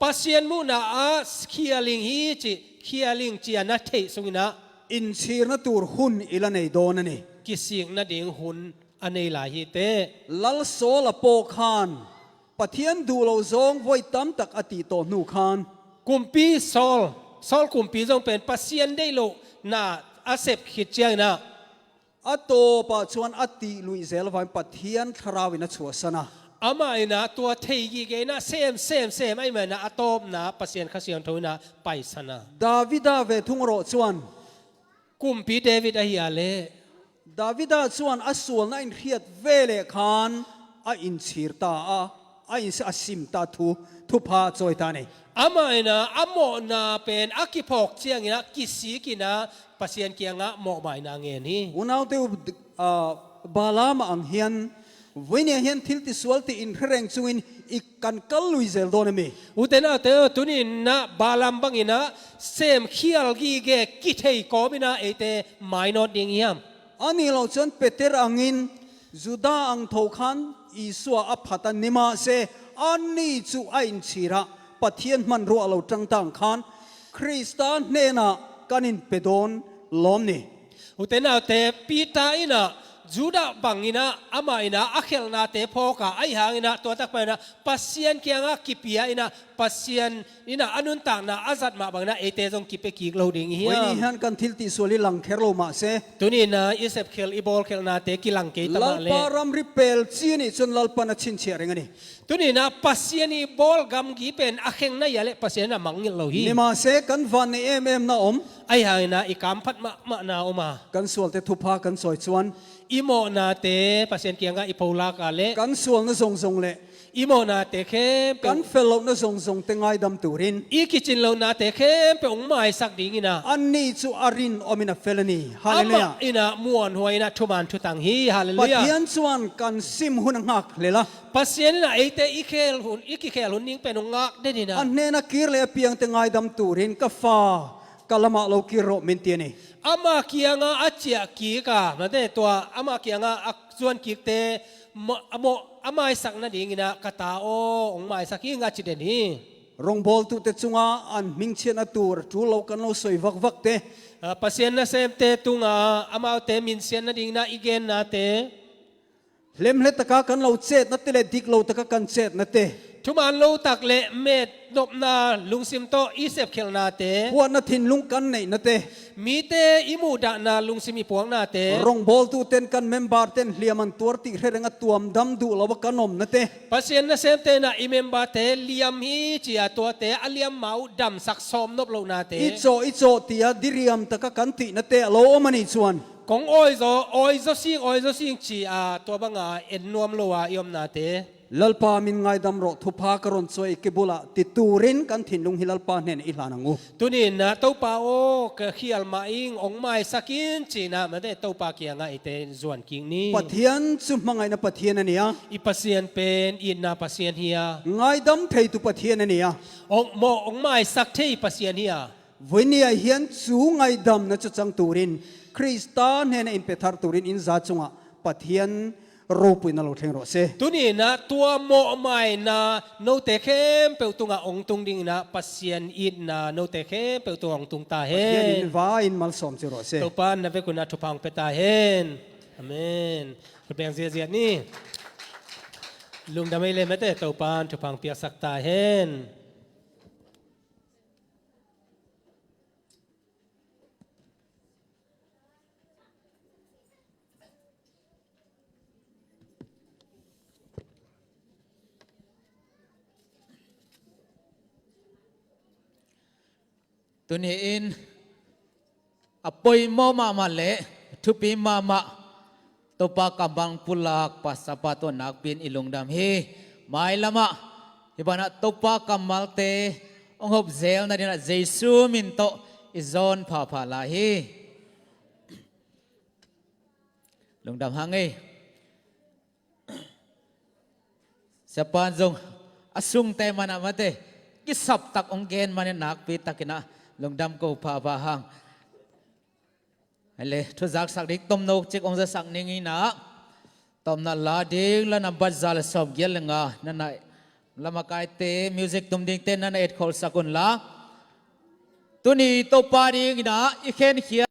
ปัสยันมูนาอาเขียลิงฮีจีเขียลิงจีนาเทสุกินะ อินชีร์นตูร์หุนอิลันไอโดนนี่ กิสิงนาดิ่งหุนอันนี้หลายฮีเต ลัลโซลโปคานปะเทียนดูเราจงไว้ตั้มตักอติโตนูคาน กุมปีซอลกุมปีจงเป็นปัสยันได้โลนาอาเซปขิดเจียงนะ อโตปะชวนอติลุยเซลวันปะเทียนทราวินชัวสนะ อามาอินะตัวเทยีเกนะเซมไอ้เหมือนนะอะตอมนะปัสยันขสิยนทุนะไปสนะ ดาวิดาเวทุงโรชวน กุมปีเดวิดอหิอาเล ดาวิดาชวนอสวลน่าอินเรียดเวเลคานอินชีร์ตาอินสิมตาทุพาจอยตานี่ อามาอินะอโมนาเป็นอากิพอกเจียงนะกิสีกินะปัสยันเกียงะโมบายนางเงินฮี อุณาเตบาลามอังเฮียนวันนี้เฮียนทิลติสวลติอินเร่งจุงินอีกกันกัลลุยเซลโดนมี อุเทนะเตอตุนินะบาลัมบังอินะเซมเขียลกีเกกิเทกอมินะเอเตไมโนดดิงยาม อันนี้เราจนเปเตอร์อังอินจุดาอังทอคันอิสวาอภัตนิมาเซอันนี้จูไอน์ชีระปะเทียนมันรัวเราจังตังคันคริสตานเนนะกันินเปโดนล้อมนี่ อุเทนะเตปีตาอินะจูดาบังอินะอามาอินะอาเคลนาเตพอกะไอหางอินะตัวตักไปนะปัสยันเกียงะกิปียอินะปัสยันอินะอนุนตังนะอาซัดมาบังนะเอเตจงกิเปกิกโลดิงเฮีย วันนี้เฮียนกันทิลติสวลิลังเคโรมาเซ ตุนินะอิเซปเคลอีบอลเคลนาเตกิลังเกต ลั มา ล เล ปารามริเปลจีนี่จนลัลปานาชินเชียรงนี่ ตุนินะปัสยันอีบอลกัมกีเป็นอาเคงนะยาเลปัสยันนะมังยิโลฮี นิมาเซกันวันในนะอม ไอหางอินะอีกามพัดมานาอมา กันสวลเตทุพากันสอยชวน อิโมนาเตปัสยันเกียงะอีโพลากาเล กันสวลนะทรงเลย อิโมนาเตเคเป็ กัน นเฟลโลนะทรงเตงไอดำตูริน อีกิจินโลนาเตเคเป็องไม้สักดิ่งอินะ อันนี้จูอารินอมินาเฟลนีฮา อา เลลู มาย า อินะมวนหัวอินะทุมันทุตังฮีฮาเล ปั ลู จ ยา จัยชวนกันซิมหุนหักเลยละ ปัสยันนะเอเตอีเคลหุนอีกิเคลหุนนิ่งเป็นองงักได้ดีนะ อันเนนักกีฬาเพียงเตงไอดำตูรินกฟ้า kalama lo kiro mintiani ama kianga achia ki ka ma de to ama kianga chuan ki te amo amai sak na ding ina kata o ong mai sak hi nga chi den hi rong bol tu te chunga an mingchen atur tu lo kan lo soi vak vak te pasien na sem te tunga ama te min sian na ding na igen na te lem le taka kan lo chet na te le dik lo taka kan chet na te thuman lo tak le met nop na lungsim to isep khel na te huat na thin lung kan nei na te mi te imu da na lungsim i puang na te rong bol tu ten kan member ten liaman tur ti hrenga tuam dam du lo kanom na te pasien na sem te na imemba te liam hi chia to te aliam mau dam sak som nop lo na te icho tia diriam taka kan ti na te lo omani chuan kong oi zo sing chi a to banga en nuam lo wa iom na te lalpa min ngai dam ro thupa karon choi ke bula ti turin kan thin lung hilalpa nen i hlanangu tunin na to pa o ka khial ma ing ong mai sakin chi na ma de to pa kia nga ite zuan king ni pathian chu mangai na pathian ania i pasien pen in na pasien hia ngai dam thei tu pathian ania ong mai sak thei pasien hia voinia hian chu ngai dam na chu chang turin kristan nen in pethar turin in za chunga pathian ropui na lo theng ro se tuni na tua mo mai na no te khem pe tunga ong tung ding na pasien in na no te khem pe tunga ong tung ta he in va in mal som chi ro se to pan na ve kuna thupang pe ta hen amen peng zia ni lung da mai le mate to pan thupang pia sak ta hen tunin in apoy mo mama le thupi mama topa kabang pulak pasapato nakpin ilung dam hi mai lama ibana topa kamal te ong hop zel na dina jesu min to izon pha pha la hi lung dam hangi sapan jong asung te mana mate kisap tak ong gen manin nakpi takina lung dam ko pha pha hang ale thu jak sak dik tom nok chek ong za sak ningi na tom na la ding la na bazal sob gel nga na na lama kai te music tum ding te na na et khol sakun la tuni to pa ding na I khen khia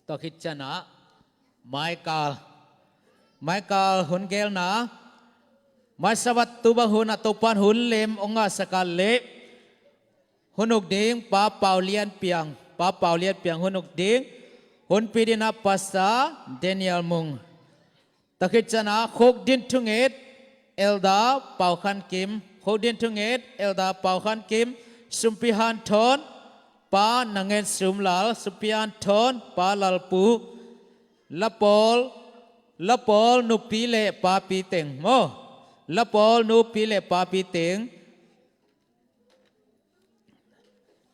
to khit chana Michael hun gel na masabat tu ba hun atopan hun lem onga sakal le hunuk ding pa paulian piang hunuk ding hun pidina pasa Daniel mung to khit chana khok din thunget elda pau khan kim khok din thunget elda pau khan kim sumpihan thon pa nangen sumlal supian thon pa lalpu lapol nu pile pa pi teng mo lapol nu pile pa pi teng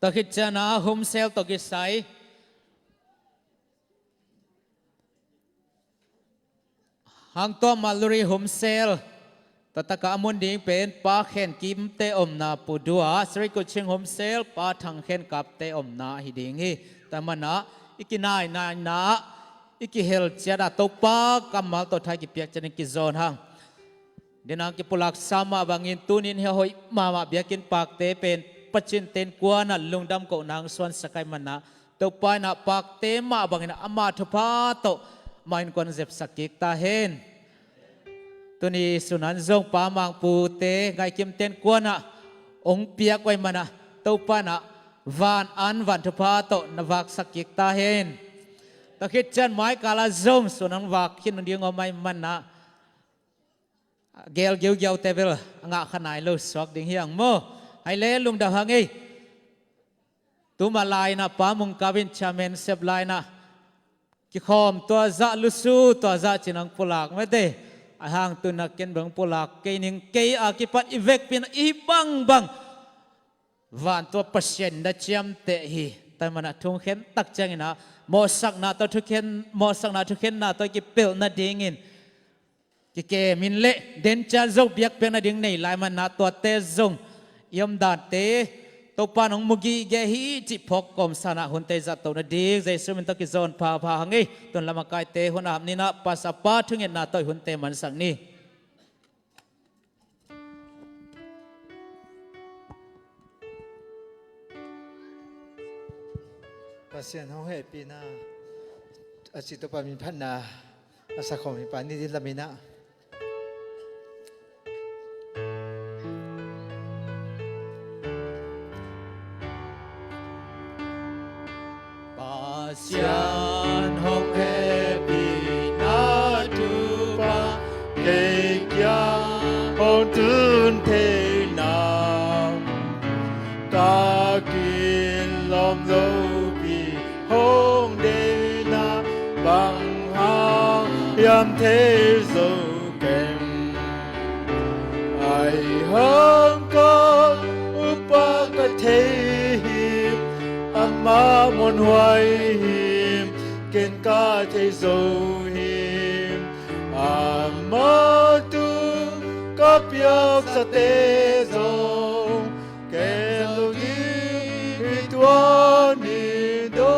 to khit chana hum sel to ki sai hang to maluri hum sel tataka amun ding pen pa khen kim te om na pudua sri ko ching hom sel pa thang khen kap te om na hi ding hi tamana ikinai na iki hel chada to pa kamal to thai ki piak chen ki zon hang dinang ki pulak sama bangin tunin he hoi mama biakin pak te pen pachin ten kwana lungdam ko nang swan sakai mana to pa na pak te ma bangin ama thupa to main concept sakik ta hen tuni sunan zong pa mang pu te ngai kim ten kwana ong piak wai mana tàu pa na van an van thu pa to na vak sakik ta hen ta khit chan mai kala zom sunang vak khin ding omai man na gel gel gel tevel nga khanai lo swak ding hiang mo hai le lung da hangi tu ma lai na pa mung kavin chamen sep lai na ki khom to za lusu to za chinang pulak me te a hang tu na ken bang pulak ke ning ke a ki pat ivek pin i bang bang van to pasien da chiam te hi ta mana thung khen tak chang ina mo sak na to thu khen na to ki pel na ding in ki ke min le den cha zo biak pe na ding nei lai man na to te zong yom da te to pa nong mugi ge hi chi phok kom sana hun te za to na dik jai sumin to ki zon pha pha hangi ton lama kai te hun am ni na pasapa thungen na to hun te man sang ni pasien ho he pina asito pa min phanna asa khomi pani di lamina pasian hong he pina tu pa ke kya hong tun te na ta kin lom zo hong de na bang hang yam thế zo kem ai hang ko upa ka the him amma mon hoai him ken ka the zo him amma tu ka piak sa te zo kem lo di tuan ni do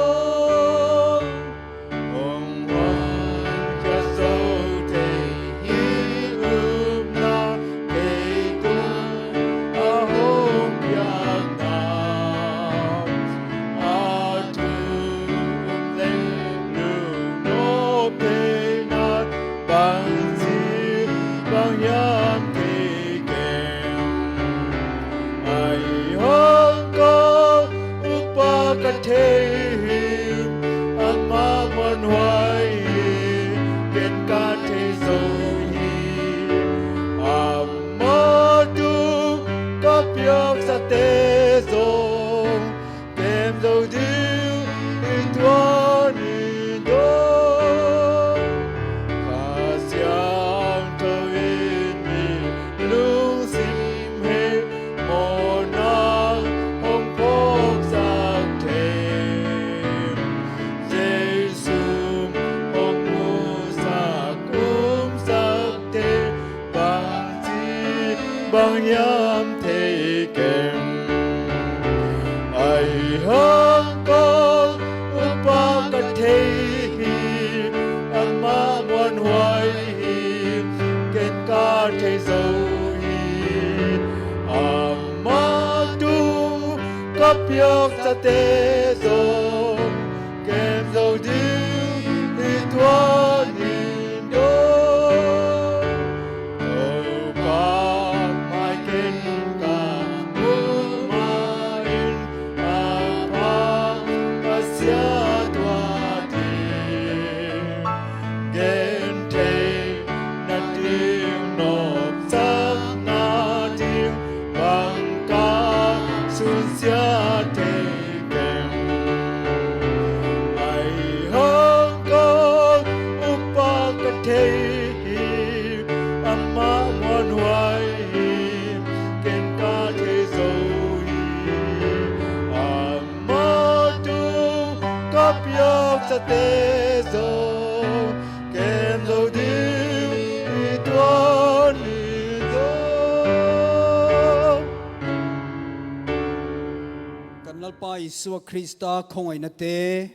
Isua Krista không ai nate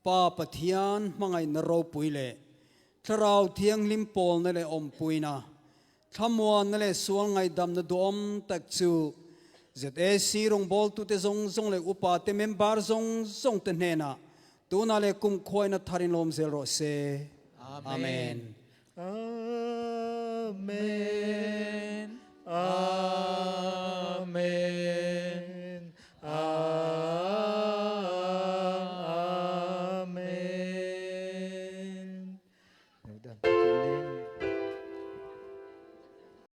pa pathian mangai na ro puile tharau thiang lim pol na le om puina thamuan na le sual ngai dam na dom tak chu ZSC rong bol tu te zong zong le upa te member zong zong te nena tu na le kum khoi na tharin lom zel ro se amen amen